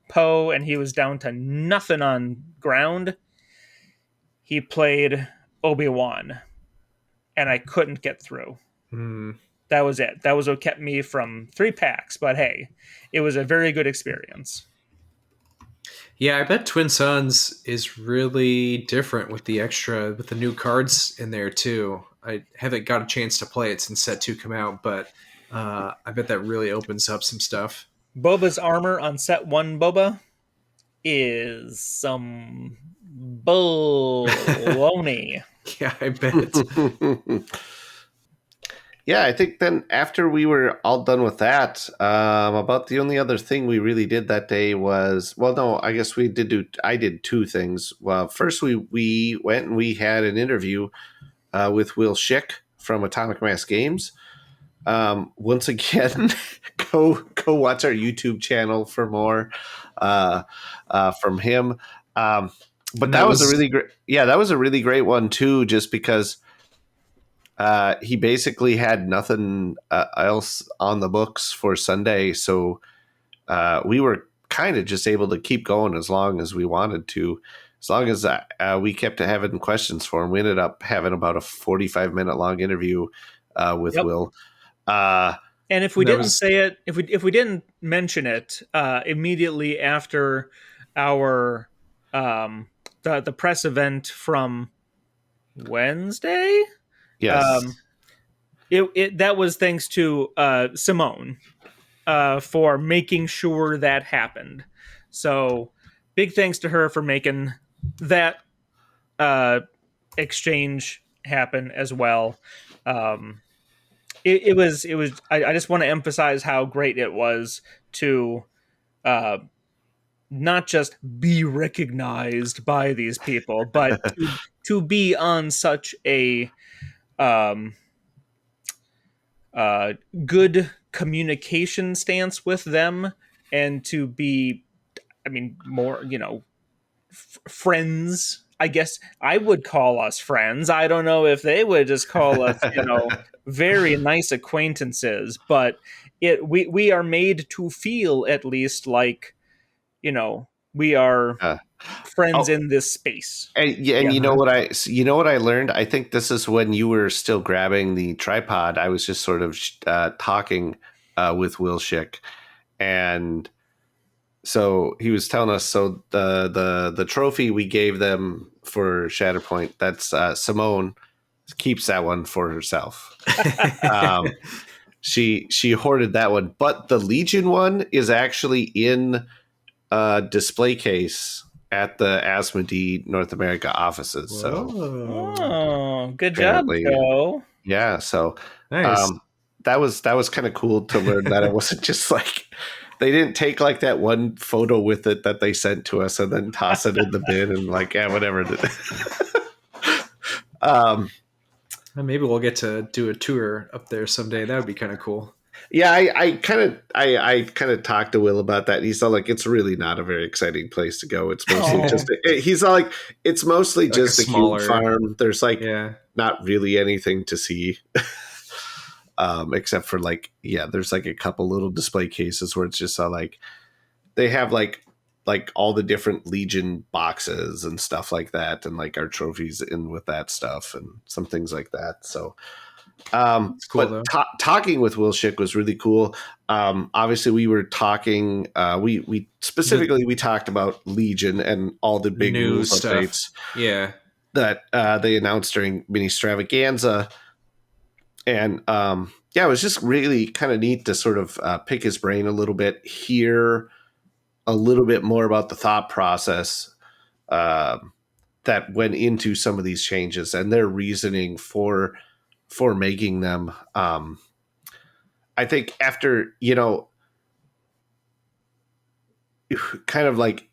Poe and he was down to nothing on ground, he played Obi-Wan, and I couldn't get through. That was it. That was what kept me from 3 packs, but hey, it was a very good experience. Yeah, I bet Twin Suns is really different with the new cards in there too. I haven't got a chance to play it since set 2 come out, but I bet that really opens up some stuff. Boba's armor on set 1 Boba is some baloney. Yeah, I bet. Yeah, I think then after we were all done with that, about the only other thing we really did that day was, well, no, I guess I did 2 things. Well, first we went and we had an interview with Will Schick from Atomic Mass Games. Once again, go watch our YouTube channel for more from him. But that was a really great, that was a really great one too, just because he basically had nothing else on the books for Sunday, so we were kind of just able to keep going as long as we wanted to. As long as we kept having questions for him, we ended up having about a 45-minute long interview with Will. And if we didn't say it, if we didn't mention it immediately after our the press event from Wednesday, yes, that was thanks to Simone for making sure that happened. So big thanks to her for making that exchange happen as well. It was. I just want to emphasize how great it was to not just be recognized by these people, but to be on such a good communication stance with them, and to be, more, friends. I guess I would call us friends. I don't know if they would just call us, very nice acquaintances, but we are made to feel at least like, we are friends in this space. And you know what I learned? I think this is when you were still grabbing the tripod. I was just sort of talking with Will Schick, and so he was telling us. So the trophy we gave them for Shatterpoint, that's Simone keeps that one for herself. She hoarded that one, but the Legion one is actually in a display case at the Asmodee North America offices. So Oh, good job, apparently, Joe. yeah. So Nice. that was kind of cool to learn that it wasn't just like they didn't take like that one photo with it that they sent to us and then toss it in the bin and like, yeah, whatever. Maybe we'll get to do a tour up there someday. That would be kind of cool. Yeah, I kind of talked to Will about that. He's all like, it's really not a very exciting place to go. It's mostly just. He's all like, it's mostly Like just a a smaller- cube farm. There's like Yeah. not really anything to see, except for like, yeah, there's like a couple little display cases where it's just like they have like all the different Legion boxes and stuff like that, and like our trophies in with that stuff and some things like that. So. It's cool, though. But talking with Will Schick was really cool. Obviously, we were talking. We specifically we talked about Legion and all the big New rules stuff. updates Yeah. that they announced during Mini Stravaganza, and yeah, it was just really kind of neat to sort of pick his brain a little bit, hear a little bit more about the thought process that went into some of these changes and their reasoning for making them. I think after, kind of like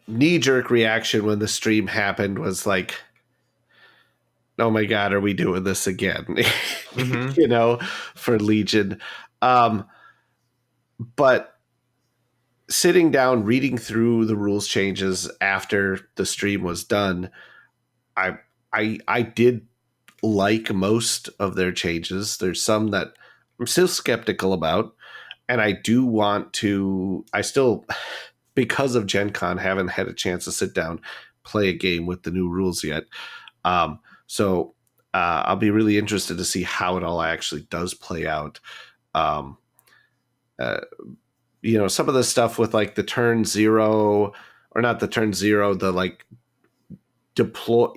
knee-jerk reaction when the stream happened was like, oh my God, are we doing this again? Mm-hmm. For Legion. But sitting down, reading through the rules changes after the stream was done, I did like most of their changes. There's some that I'm still skeptical about, and I do want to. I still, because of Gen Con, haven't had a chance to sit down, play a game with the new rules yet. So I'll be really interested to see how it all actually does play out. Some of the stuff with like the turn zero, or not the turn zero, the like deploy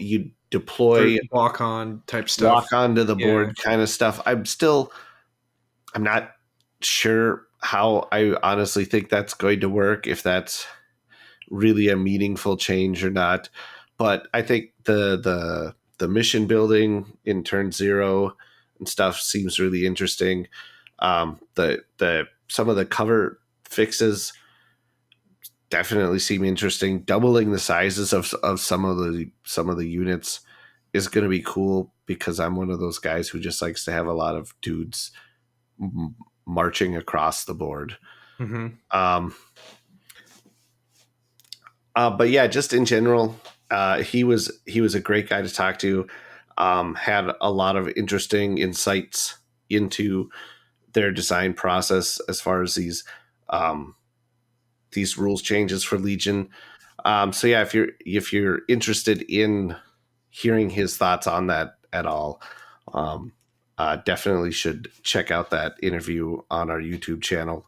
Walk on type stuff. walk onto the board kind of stuff. I'm not sure how I honestly think that's going to work, if that's really a meaningful change or not. But I think the mission building in turn zero and stuff seems really interesting. The some of the cover fixes definitely seem interesting. Doubling the sizes of some of the units is going to be cool, because I'm one of those guys who just likes to have a lot of dudes marching across the board. Mm-hmm. But yeah, just in general, he was a great guy to talk to. Had a lot of interesting insights into their design process as far as these rules changes for Legion. So yeah, if you're interested in hearing his thoughts on that at all, definitely should check out that interview on our YouTube channel.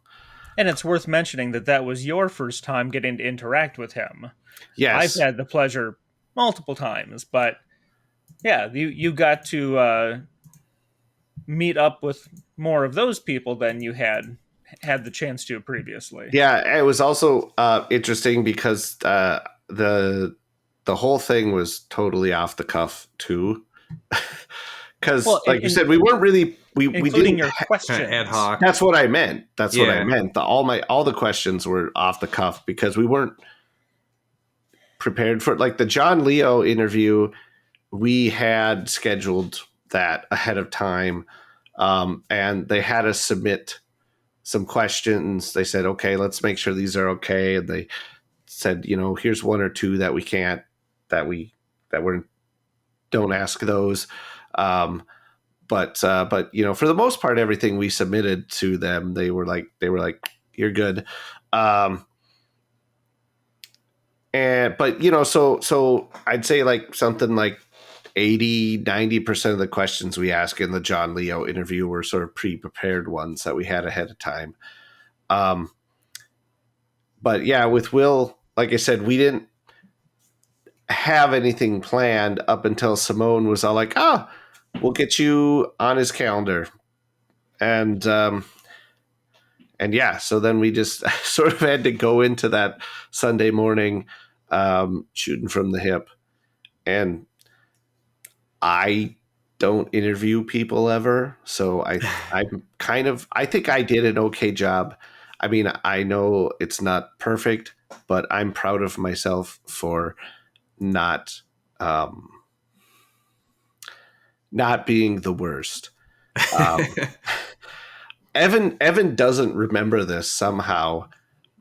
And it's worth mentioning that was your first time getting to interact with him. Yes, I've had the pleasure multiple times, but yeah, you got to meet up with more of those people than you had the chance to previously. Yeah, it was also interesting because the whole thing was totally off the cuff too. Because, like you said, we weren't really we including didn't your questions. Kind of ad hoc. That's what I meant. What I meant. All the questions were off the cuff because we weren't prepared for it. Like the John Leo interview, we had scheduled that ahead of time, and they had us submit some questions. They said, okay, let's make sure these are okay. And they said, here's one or two that we can't, that we're don't ask those. But for the most part, everything we submitted to them, they were like, you're good. But so I'd say like something like 80-90% of the questions we ask in the John Leo interview were sort of pre-prepared ones that we had ahead of time. But yeah, with Will, like I said, we didn't have anything planned up until Simone was all like, we'll get you on his calendar. And yeah, so then we just sort of had to go into that Sunday morning shooting from the hip. And I don't interview people ever, so I think I did an okay job. I mean, I know it's not perfect, but I'm proud of myself for not um, not being the worst. Um, Evan doesn't remember this somehow,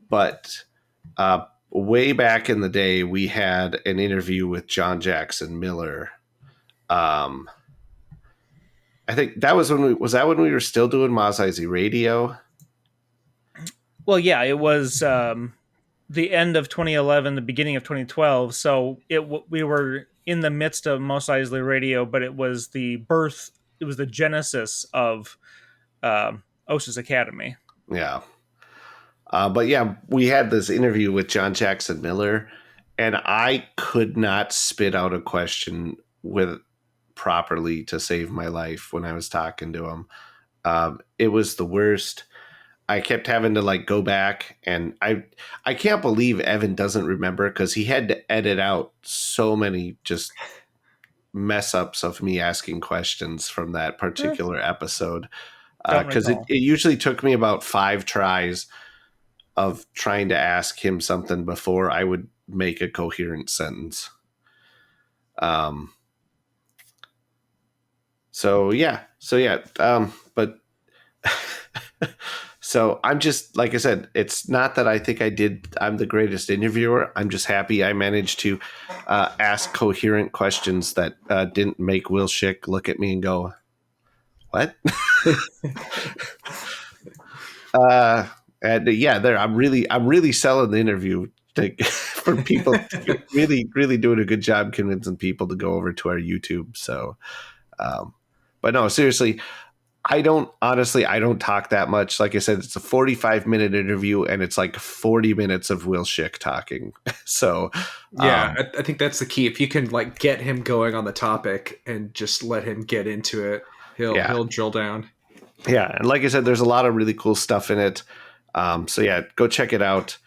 but way back in the day, we had an interview with John Jackson Miller. Um, I think that was when we were still doing Mos Eisley Radio. Well, yeah, it was the end of 2011, the beginning of 2012. So we were in the midst of Mos Eisley Radio, but it was the birth, it was the genesis of Osis Academy. Yeah. But yeah, we had this interview with John Jackson Miller, and I could not spit out a question with properly to save my life when I was talking to him. It was the worst. I kept having to like go back, and I can't believe Evan doesn't remember, because he had to edit out so many just mess ups of me asking questions from that particular episode. Because it usually took me about 5 tries of trying to ask him something before I would make a coherent sentence. But so I'm just, like I said, it's not that I think I'm the greatest interviewer. I'm just happy I managed to ask coherent questions that didn't make Will Schick look at me and go, what? And yeah, I'm really selling the interview for people. really doing a good job convincing people to go over to our YouTube. So, but no, seriously, I don't talk that much. Like I said, it's a 45-minute interview, and it's like 40 minutes of Will Schick talking. So yeah, I think that's the key. If you can like get him going on the topic and just let him get into it, he'll drill down. Yeah, and like I said, there's a lot of really cool stuff in it. So yeah, go check it out.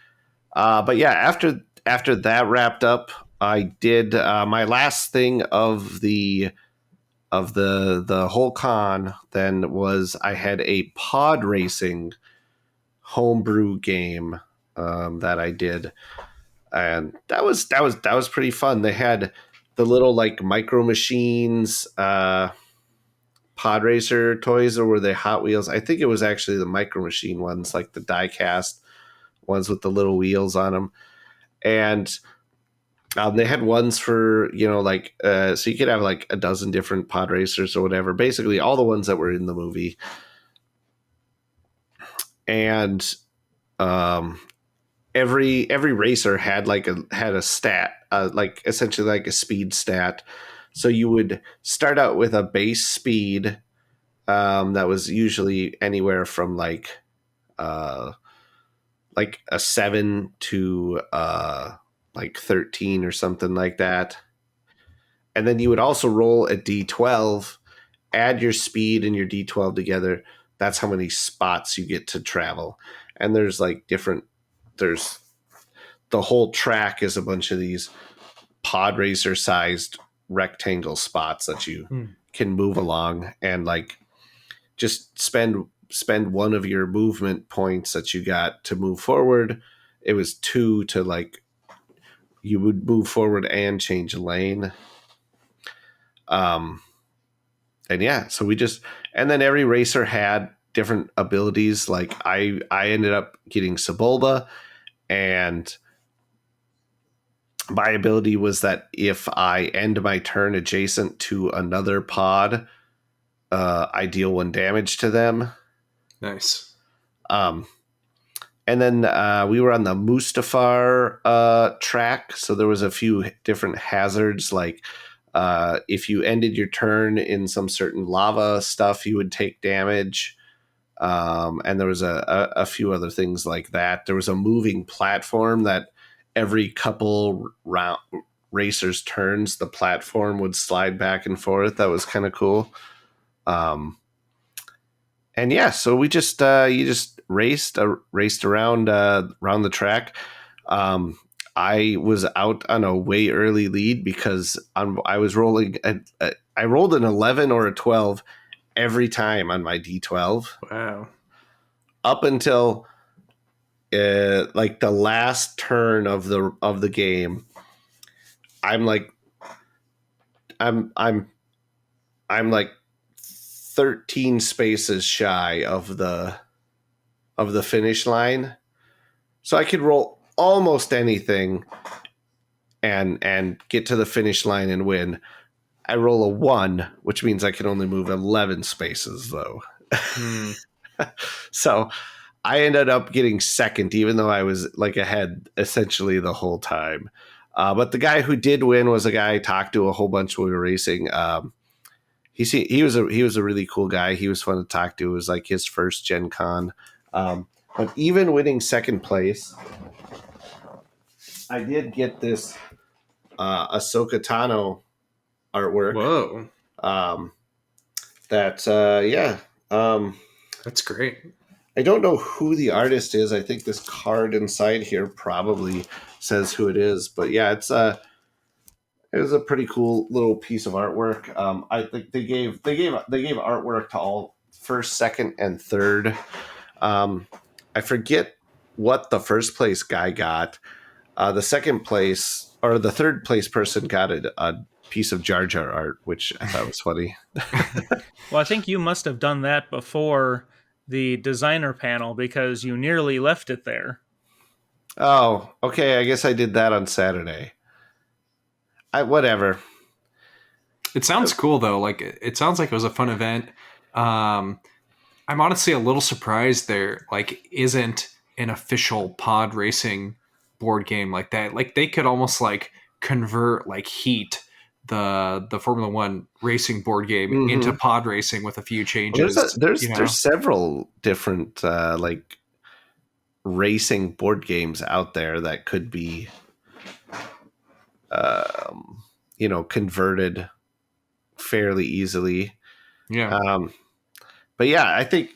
But yeah, after that wrapped up, I did my last thing of the whole con. Then was I had a pod racing homebrew game that I did, and that was pretty fun. They had the little like micro machines. Pod racer toys, or were they Hot Wheels? I think it was actually the micro machine ones, like the die cast ones with the little wheels on them. And they had ones for, so you could have like a dozen different pod racers or whatever, basically all the ones that were in the movie. And every racer had a stat, like essentially like a speed stat. So you would start out with a base speed that was usually anywhere from like a 7 to like 13 or something like that. And then you would also roll a D12, add your speed and your D12 together. That's how many spots you get to travel. And there's the whole track is a bunch of these pod racer sized rectangle spots that you can move along, and like just spend one of your movement points that you got to move forward. It was 2 to like you would move forward and change lane. And yeah, so and then every racer had different abilities. Like I ended up getting Sebulba, and my ability was that if I end my turn adjacent to another pod, I deal 1 damage to them. Nice. And then we were on the Mustafar track, so there was a few different hazards. Like if you ended your turn in some certain lava stuff, you would take damage. And there was a few other things like that. There was a moving platform that every couple racers' turns, the platform would slide back and forth. That was kind of cool. And yeah, so we just you just raced around the track. I was out on a way early lead because I was rolling. I rolled an 11 or a 12 every time on my D12 Wow. up until like the last turn of the game. I'm like, I'm like 13 spaces shy of the finish line, so I could roll almost anything and get to the finish line and win. I roll a 1, which means I can only move 11 spaces though. So I ended up getting second, even though I was like ahead essentially the whole time. But the guy who did win was a guy I talked to a whole bunch when we were racing. He was a really cool guy. He was fun to talk to. It was like his first Gen Con. But even winning second place, I did get this Ahsoka Tano artwork. Whoa. That's great. I don't know who the artist is. I think this card inside here probably says who it is. But yeah, it was a pretty cool little piece of artwork. I think they gave artwork to all first, second, and third. I forget what the first place guy got. The second place or the third place person got a piece of Jar Jar art, which I thought was funny. Well, I think you must have done that before the designer panel because you nearly left it there. Oh, okay. I guess I did that on Saturday. Whatever. It sounds cool though. Like it sounds like it was a fun event. I'm honestly a little surprised there like isn't an official pod racing board game like that. Like they could almost like convert like Heat, the Formula One racing board game, into pod racing with a few changes. Well, there's several different like racing board games out there that could be converted fairly easily. Yeah. But yeah, I think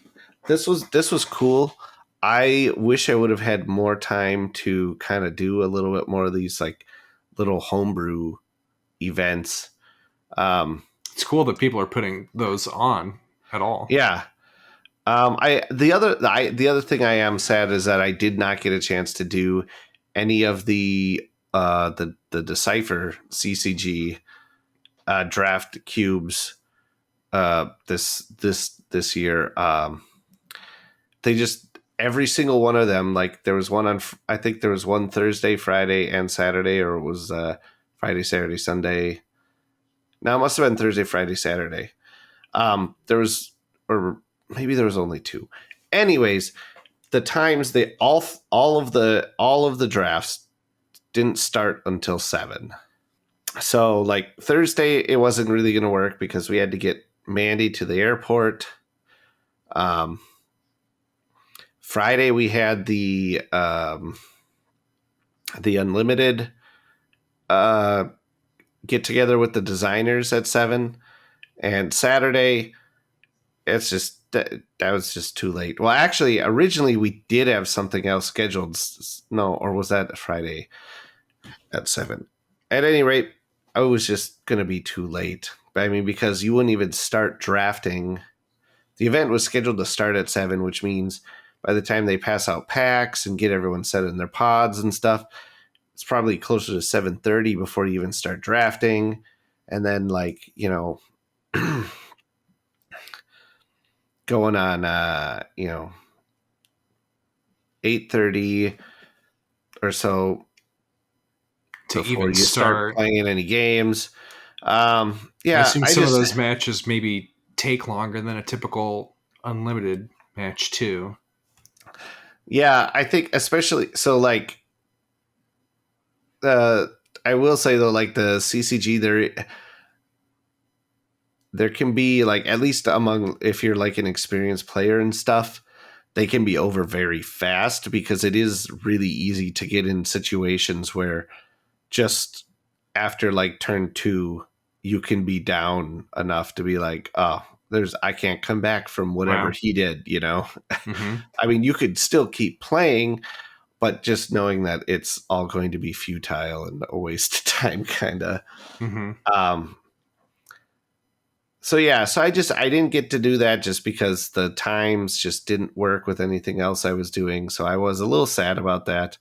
this was cool. I wish I would have had more time to kind of do a little bit more of these like little homebrew events. It's cool that people are putting those on at all. Yeah. The other thing I am sad is that I did not get a chance to do any of the Decipher CCG draft cubes this year. They just every single one of them, like there was one on, I think there was one Thursday, Friday, and Saturday, or it was Friday, Saturday, Sunday. No, it must have been Thursday, Friday, Saturday. There was, or maybe there was only 2. Anyways, the times all of the drafts didn't start until 7. So like Thursday, it wasn't really going to work because we had to get Mandy to the airport. Friday we had the unlimited get together with the designers at 7, and Saturday it's just that was just too late. Well, actually, originally we did have something else scheduled. No, or was that Friday at 7? At any rate, I was just going to be too late. I mean, because you wouldn't even start drafting. The event was scheduled to start at 7, which means by the time they pass out packs and get everyone set in their pods and stuff, it's probably closer to 7:30 before you even start drafting. And then, like, going on, 8:30 or so to before even you start playing in any games. I assume some of those matches maybe take longer than a typical unlimited match too. Yeah, I think especially so. Like, I will say though, like the CCG, there can be like, at least among, if you're like an experienced player and stuff, they can be over very fast because it is really easy to get in situations where just after like turn 2, you can be down enough to be like, oh, I can't come back from whatever he did, Mm-hmm. I mean, you could still keep playing, but just knowing that it's all going to be futile and a waste of time, kind of. Mm-hmm. So I didn't get to do that just because the times just didn't work with anything else I was doing. So I was a little sad about that.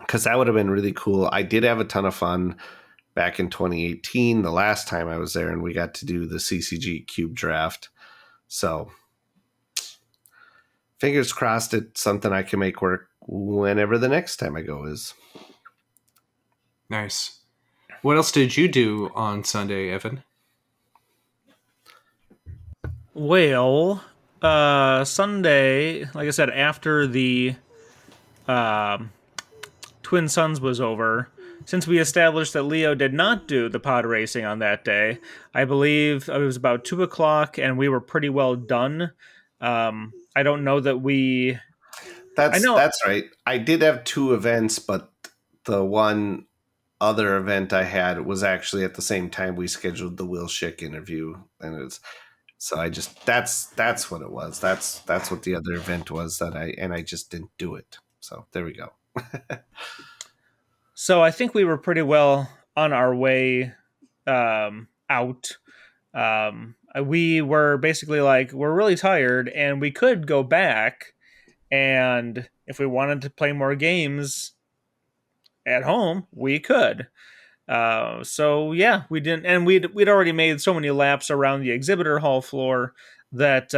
Because that would have been really cool. I did have a ton of fun back in 2018, the last time I was there, and we got to do the CCG Cube draft. So fingers crossed it's something I can make work whenever the next time I go is. Nice. What else did you do on Sunday, Evan? Well, Sunday, like I said, after the Twin Suns was over, since we established that Leo did not do the pod racing on that day, I believe it was about 2:00 and we were pretty well done. I don't know that we. I know. That's right. I did have 2 events, but the one other event I had was actually at the same time we scheduled the Will Schick interview, and it's so I just that's what it was. That's what the other event was that I just didn't do it. So there we go. So I think we were pretty well on our way out. We were basically like, we're really tired and we could go back, and if we wanted to play more games at home, we could. So yeah, we didn't, and we'd already made so many laps around the exhibitor hall floor that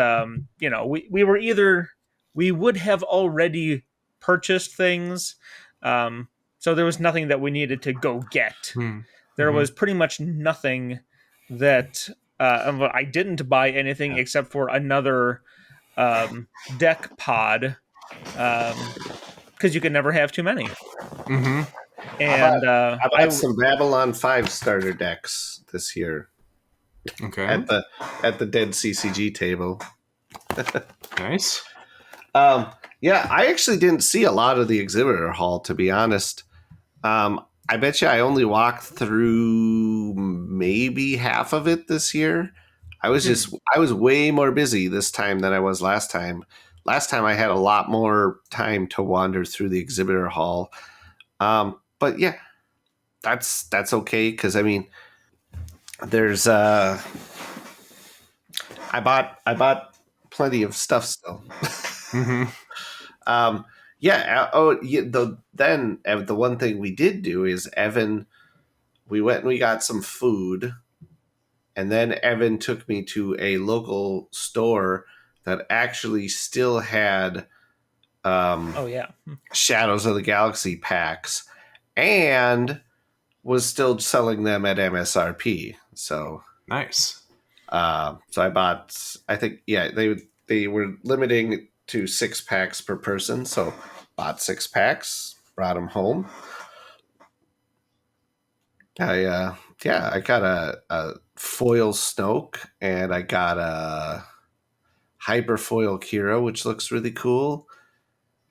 we were either we would have already purchased things, so there was nothing that we needed to go get. There was pretty much nothing that I didn't buy anything except for another deck pod, because you can never have too many. Mm-hmm. And I bought some Babylon 5 starter decks this year. Okay. At the dead CCG table. Nice. Yeah, I actually didn't see a lot of the exhibitor hall, to be honest. I bet you I only walked through maybe half of it this year. I was way more busy this time than I was last time. Last time I had a lot more time to wander through the exhibitor hall. But yeah, that's okay, because I mean, there's I bought plenty of stuff still. Mm-hmm. The one thing we did do is we went and we got some food, and then Evan took me to a local store that actually still had Shadows of the Galaxy packs, and was still selling them at MSRP. So nice. So I bought. I think they were limiting to 6 packs per person, so bought 6 packs, brought them home. I got a foil Snoke, and I got a hyperfoil Kira, which looks really cool.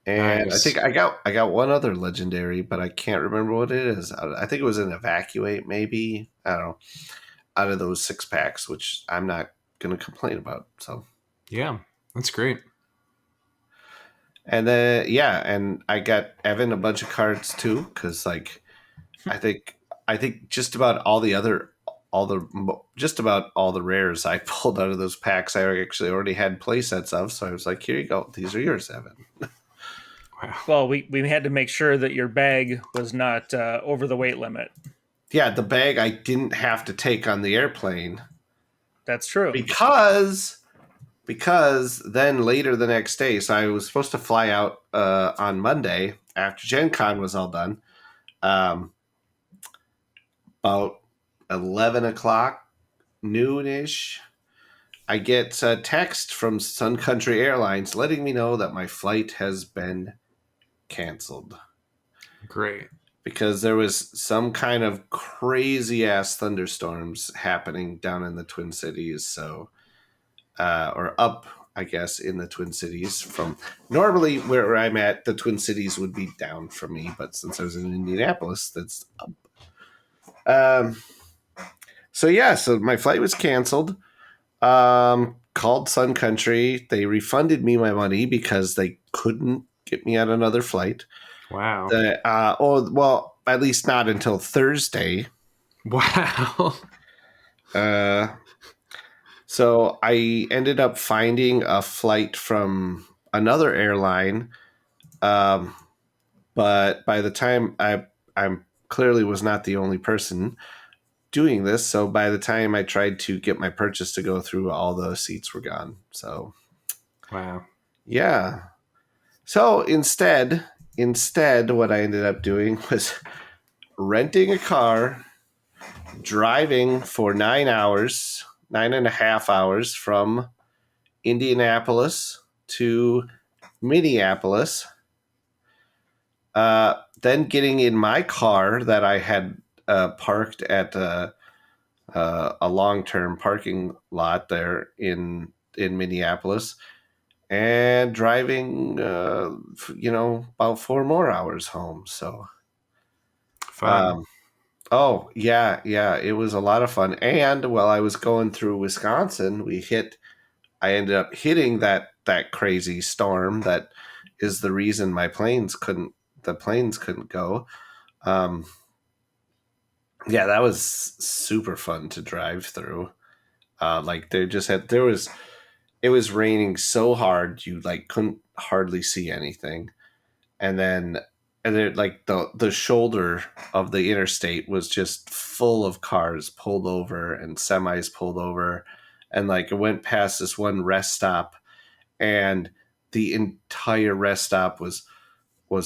And nice. I think I got one other legendary, but I can't remember what it is. I think it was an Evacuate, maybe. I don't know. Out of those 6 packs, which I'm not going to complain about. So yeah, that's great. And then and I got Evan a bunch of cards too, because I think just about all the rares I pulled out of those packs I actually already had play sets of. So I was like, here you go, these are yours, Evan. Wow. Well, we had to make sure that your bag was not over the weight limit. Yeah, the bag I didn't have to take on the airplane. That's true. Because then later the next day, so I was supposed to fly out on Monday after Gen Con was all done. About 11 o'clock, noon-ish, I get a text from Sun Country Airlines letting me know that my flight has been canceled. Great. Because there was some kind of crazy-ass thunderstorms happening down in the Twin Cities, so... or up, I guess, in the Twin Cities. From normally where I'm at, the Twin Cities would be down for me, but since I was in Indianapolis, that's up. So my flight was canceled. called Sun Country. They refunded me my money because they couldn't get me on another flight. Wow. Well, at least not until Thursday. Wow. So I ended up finding a flight from another airline. But by the time I'm clearly was not the only person doing this. So by the time I tried to get my purchase to go through, all the seats were gone. So Wow. yeah. So instead, what I ended up doing was renting a car, driving for 9 hours, 9.5 hours from Indianapolis to Minneapolis. Then getting in my car that I had parked at a long-term parking lot there in Minneapolis, and driving, about 4 more hours home. So, Fun. oh yeah, it was a lot of fun. And while I was going through Wisconsin, I ended up hitting that crazy storm that is the reason the planes couldn't go. Um, yeah, that was super fun to drive through. Like it was raining so hard you like couldn't hardly see anything, and then like the shoulder of the interstate was just full of cars pulled over and semis pulled over, and like it went past this one rest stop, and the entire rest stop was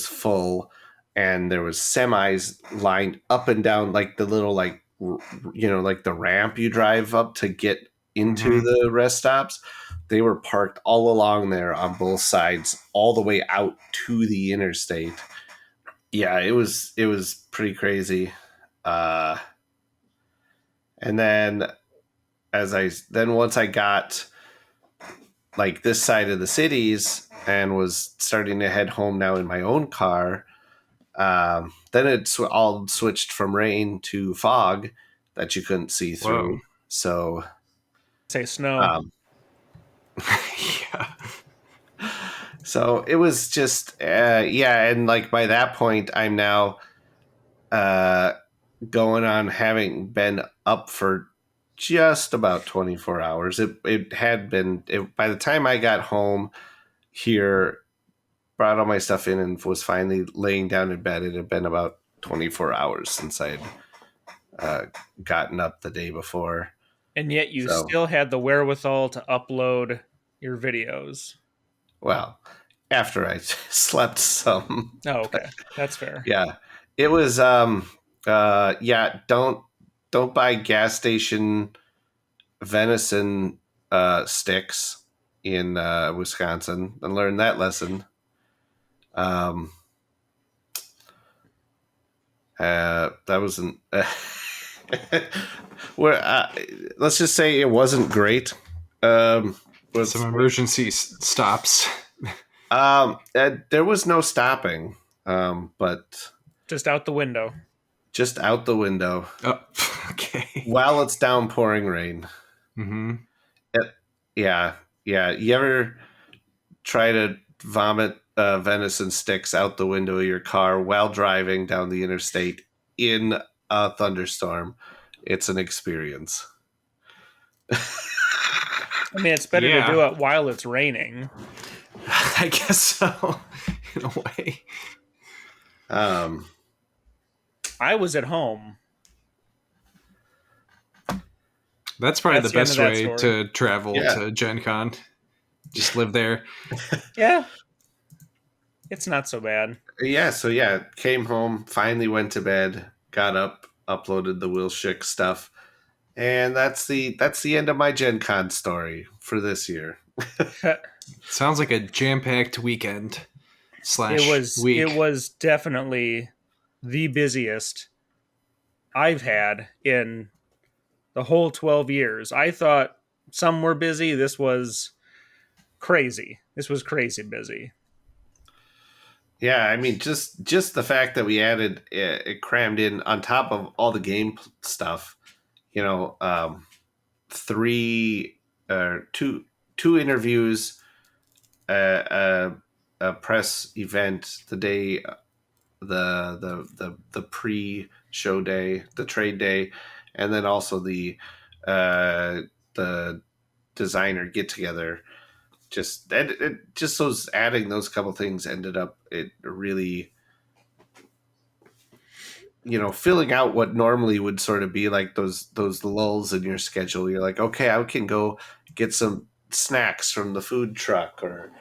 full, and there was semis lined up and down like the little like the ramp you drive up to get into Mhm. the rest stops. They were parked all along there on both sides all the way out to the interstate. Yeah, it was pretty crazy. uh and then once I got like this side of the cities and was starting to head home now in my own car, then all switched from rain to fog that you couldn't see Whoa. through. So, Say snow. um, Yeah. so it was just, yeah. And like by that point, I'm now uh, going on having been up for just about 24 hours. It had been, by the time I got home here, brought all my stuff in, and was finally laying down in bed, it had been about 24 hours since I'd uh, gotten up the day before. And yet you So, still had the wherewithal to upload your videos. well, after I slept some, Oh, okay. That's fair. yeah, it was, yeah, don't buy gas station venison sticks in Wisconsin, and learn that lesson. Um, that wasn't. Where let's just say it wasn't great. Some emergency stops. There was no stopping, but Just out the window. just out the window Oh, okay. while it's downpouring rain. Mm-hmm. Yeah, yeah. You ever try to vomit venison sticks out the window of your car while driving down the interstate in a thunderstorm? It's an experience. I mean, it's better to Yeah. do it while it's raining. I guess so, in a way. Um, I was at home. That's probably That's the the end of best that way story. to travel Yeah. to Gen Con. Just live there. Yeah. It's not so bad. yeah, so yeah, came home, finally went to bed, got up, uploaded the Will Schick stuff, and that's the end of my Gen Con story for this year. Sounds like a jam-packed weekend / week. It was definitely the busiest I've had in the whole 12 years. I thought some were busy. This was crazy. This was crazy busy. Yeah, I mean, just the fact that we added it crammed in on top of all the stuff, you know, three or two two interviews, a press event the day, the pre-show day, the trade day, and then also the designer get together. Just just those adding those couple things ended up it really, filling out what normally would sort of be like those lulls in your schedule. You're like, okay, I can go get some snacks from the food truck, or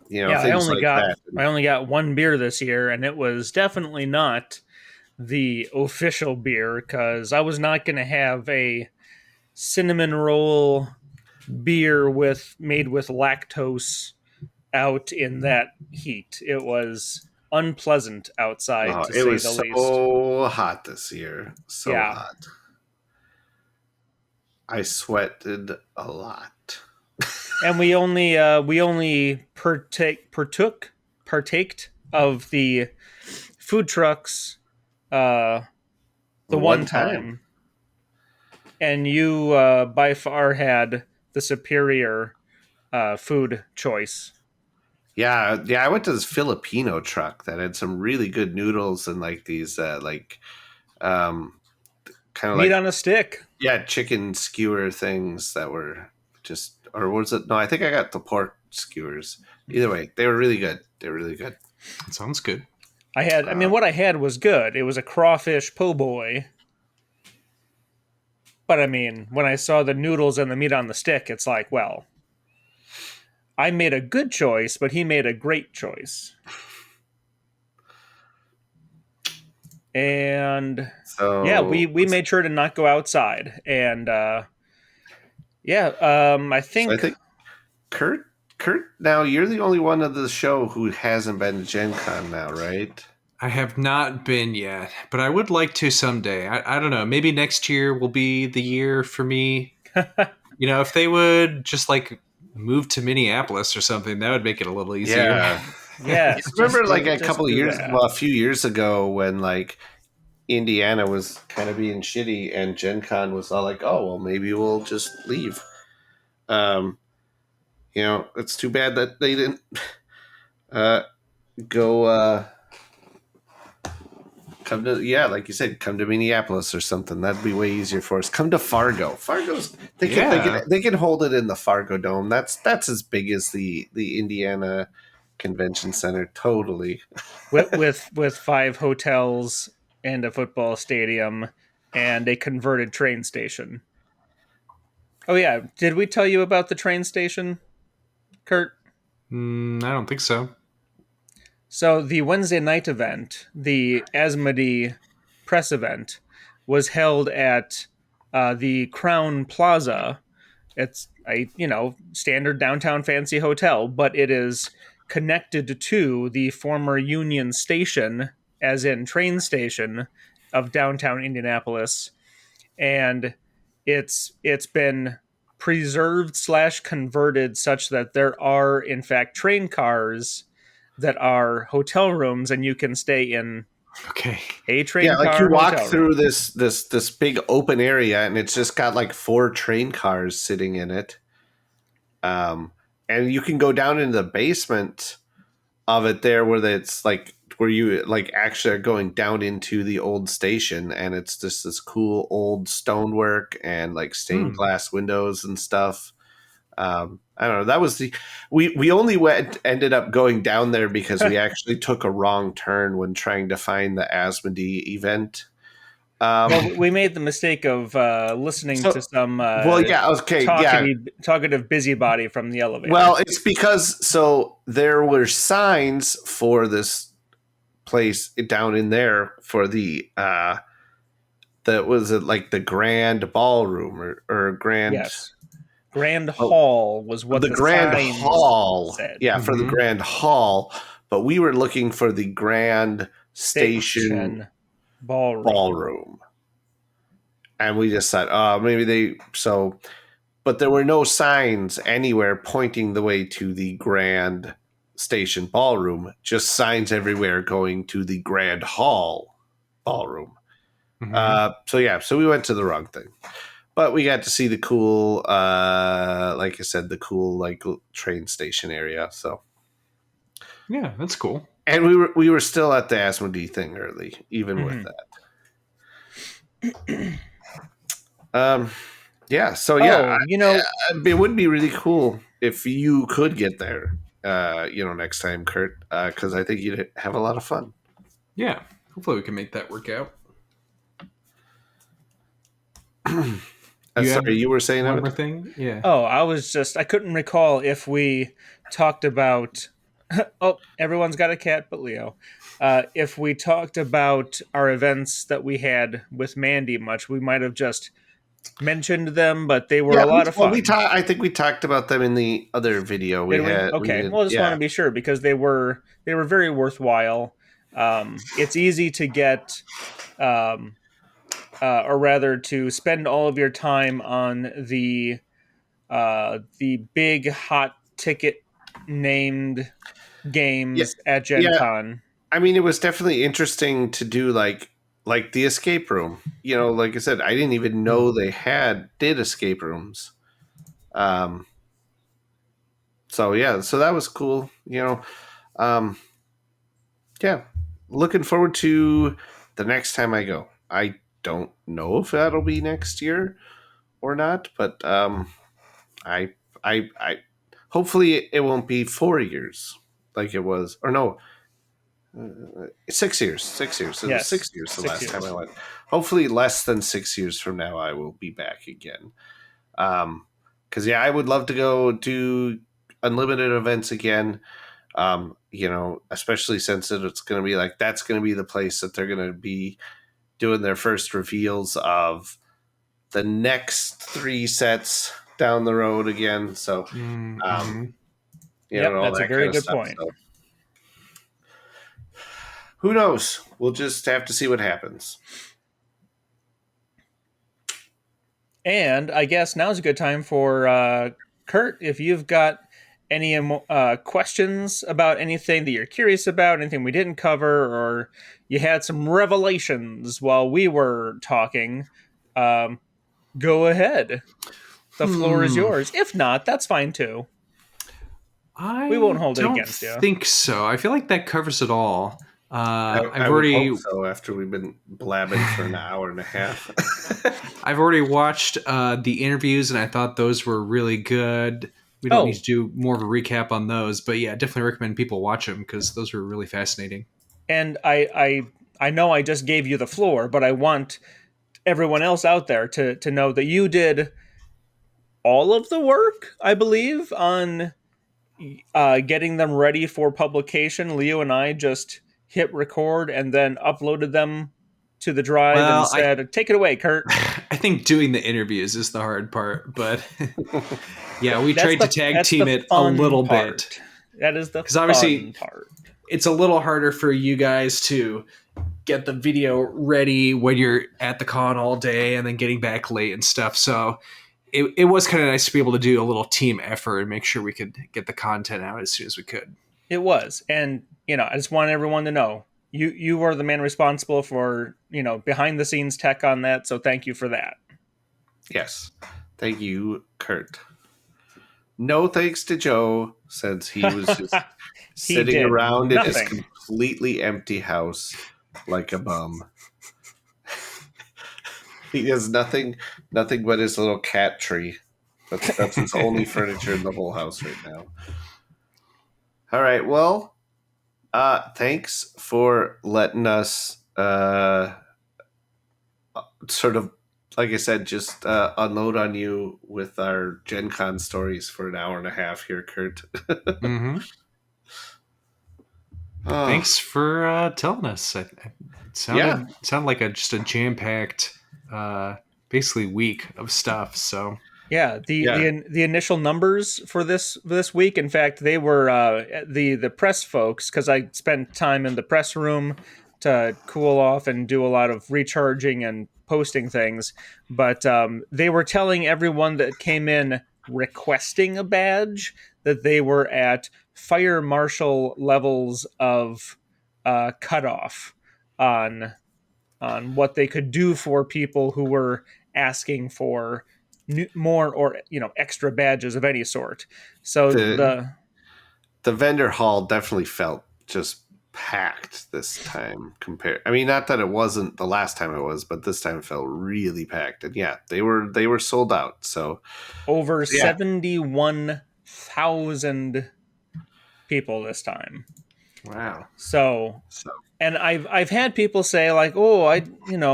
Yeah, things like that. I only got one beer this year, and it was definitely not the official beer because I was not going to have a cinnamon roll beer made with lactose out in that heat. It was unpleasant outside, to It say was the least. so hot this year, so Yeah, hot. I sweated a lot. and we only partaked of the food trucks uh, the One one time. time, and you by far had the superior food choice. Yeah, yeah. I went to this Filipino truck that had some really good noodles and like these um kind of Meat like, on a stick. yeah, chicken skewer things that were just, or was it? No, I think I got the pork skewers. Either way, they were really good. They were really good. That sounds good. I mean, what I had was good. It was a crawfish po' boy. But I mean, when I saw the noodles and the meat on the stick, it's like, well, I made a good choice, but he made a great choice. And yeah, So, we made sure to not go outside. And yeah, I so I think think Kurt, now you're the only one of the show who hasn't been to Gen Con now, right? I have not been yet, but I would like to someday. I don't know. Maybe next year will be the year for me. If they would just like move to Minneapolis or something, that would make it a little easier. Yeah. You yes, remember like a just couple of do years, that. well, a few years ago when like Indiana was kind of being shitty and Gen Con was all like, oh, well, maybe we'll just leave. Um, it's too bad that they didn't uh, go come to, yeah, like you said, come to Minneapolis or something. That'd be way easier for us. Come to Fargo. Fargo's Yeah. they can hold it in the Fargo Dome. That's as big as the Indiana Convention Center. Totally. With 5 hotels and a football stadium and a converted train station. Oh yeah, did we tell you about the train station, Kurt? I don't think so. So the Wednesday night event, the Asmodee press event, was held at the Crown Plaza. It's a standard downtown fancy hotel, but it is connected to the former Union Station, as in train station, of downtown Indianapolis, and it's been preserved slash converted such that there are in fact train cars that are hotel rooms, and you can stay in Okay. a Yeah, train like you car walk hotel through room. this big open area and it's just got like 4 train cars sitting in it. Um, and you can go down into the basement of it there where it's like where you like actually are going down into the old station, and it's just this cool old stonework and like stained glass windows and stuff. I don't know. That was we only ended up going down there because we actually took a wrong turn when trying to find the Asmodee event. Well, we made the mistake of listening So, to some well, yeah, okay, yeah. talkative busybody from the elevator. Well, it's because so there were signs for this place down in there for the that was it like the grand ballroom or grand, Yes, Grand oh, Hall was what the the grand signs hall. said. Yeah, for the Mm-hmm. grand hall, but we were looking for the grand station Station Ballroom. ballroom. And we just thought, oh, maybe but there were no signs anywhere pointing the way to the grand station ballroom, just signs everywhere going to the grand hall ballroom. Mm-hmm. So we went to the wrong thing. But we got to see the cool, like I said, the cool like train station area. So Yeah, that's cool. and we were still at the Asmodee thing early, even with that. Yeah. So yeah, Oh, it would be really cool if you could get there. Next time, Kurt, because I think you'd have a lot of fun. Yeah, hopefully we can make that work out. Sorry, you were saying one that? more thing? Yeah. Oh, I couldn't recall if we talked about. Oh, everyone's got a cat but Leo. If we talked about our events that we had with Mandy much, we might have just mentioned them, but they were a lot of fun. I think we talked about them in the other video we Did we? had. Okay. Well, I just want to be sure because they were very worthwhile. It's easy to get, or rather, to spend all of your time on the big hot ticket named games at Gen Con. I mean, it was definitely interesting to do like the escape room. Like I said, I didn't even know they did escape rooms. So yeah, so that was cool. Yeah, looking forward to the next time I go. I don't know if that'll be next year or not, but I hopefully it won't be 4 years like it was, or no, 6 years. 6 years. So Yes, 6 years the 6 last years. time I went. Hopefully, less than 6 years from now, I will be back again. Because I would love to go do unlimited events again. Especially since it's going to be like that's going to be the place that they're going to be doing their first reveals of the next 3 sets down the road again. So, all that's a that very kind of good stuff. point. So, who knows? We'll just have to see what happens. And I guess now's a good time for Kurt, if you've got any questions about anything that you're curious about, anything we didn't cover, or you had some revelations while we were talking, go ahead. The floor is yours. If not, that's fine too. We won't hold it against you. I don't think so. I feel like that covers it all. I would hope so after we've been blabbing for an hour and a half. I've already watched the interviews, and I thought those were really good. We don't need to do more of a recap on those, but yeah, definitely recommend people watch them because those were really fascinating. And I know I just gave you the floor, but I want everyone else out there to know that you did all of the work, I believe, on getting them ready for publication. Leo and I just hit record and then uploaded them to the drive and said, take it away, Kurt. I think doing the interviews is the hard part, but yeah, we tried to tag team it a little bit. That is the because obviously part. It's a little harder for you guys to get the video ready when you're at the con all day and then getting back late and stuff. So it was kind of nice to be able to do a little team effort and make sure we could get the content out as soon as we could. It was. And, I just want everyone to know you were the man responsible for, behind the scenes tech on that. So thank you for that. Yes. Thank you, Kurt. No thanks to Joe, since he was just sitting around in his completely empty house like a bum. He has nothing but his little cat tree. That's his only furniture in the whole house right now. All right, well, thanks for letting us sort of, like I said, just unload on you with our Gen Con stories for an hour and a half here, Kurt. Mm-hmm. Thanks for telling us. It sounded like just a jam-packed, basically week of stuff. So yeah, the initial numbers for this week, in fact, they were the press folks, because I spent time in the press room to cool off and do a lot of recharging and posting things. But they were telling everyone that came in requesting a badge that they were at fire marshal levels of cutoff on what they could do for people who were asking for more or extra badges of any sort. So The vendor hall definitely felt just packed this time compared. I mean, not that it wasn't the last time it was, but this time it felt really packed. And yeah, they were sold out. So over yeah. 71,000 people this time. Wow. So So and I've had people say like, "Oh,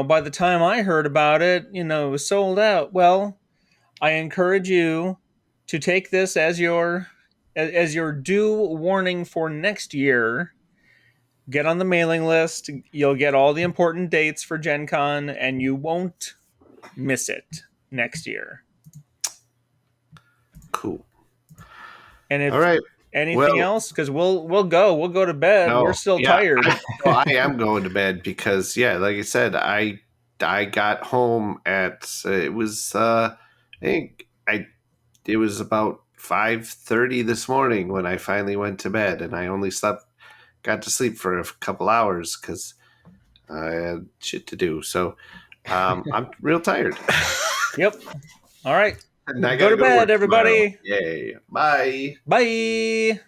by the time I heard about it, it was sold out." Well, I encourage you to take this as your due warning for next year. Get on the mailing list. You'll get all the important dates for Gen Con, and you won't miss it next year. cool. And All if right. anything Well, else, because we'll go to bed. We're no, still yeah, tired. I am going to bed because yeah, like I said, I got home at it was I think it was about 5:30 this morning when I finally went to bed, and I only got to sleep for a couple hours because I had shit to do. So I'm real tired. Yep. All right. And I Go gotta to go to bed, work tomorrow. everybody. Yay. Bye. Bye.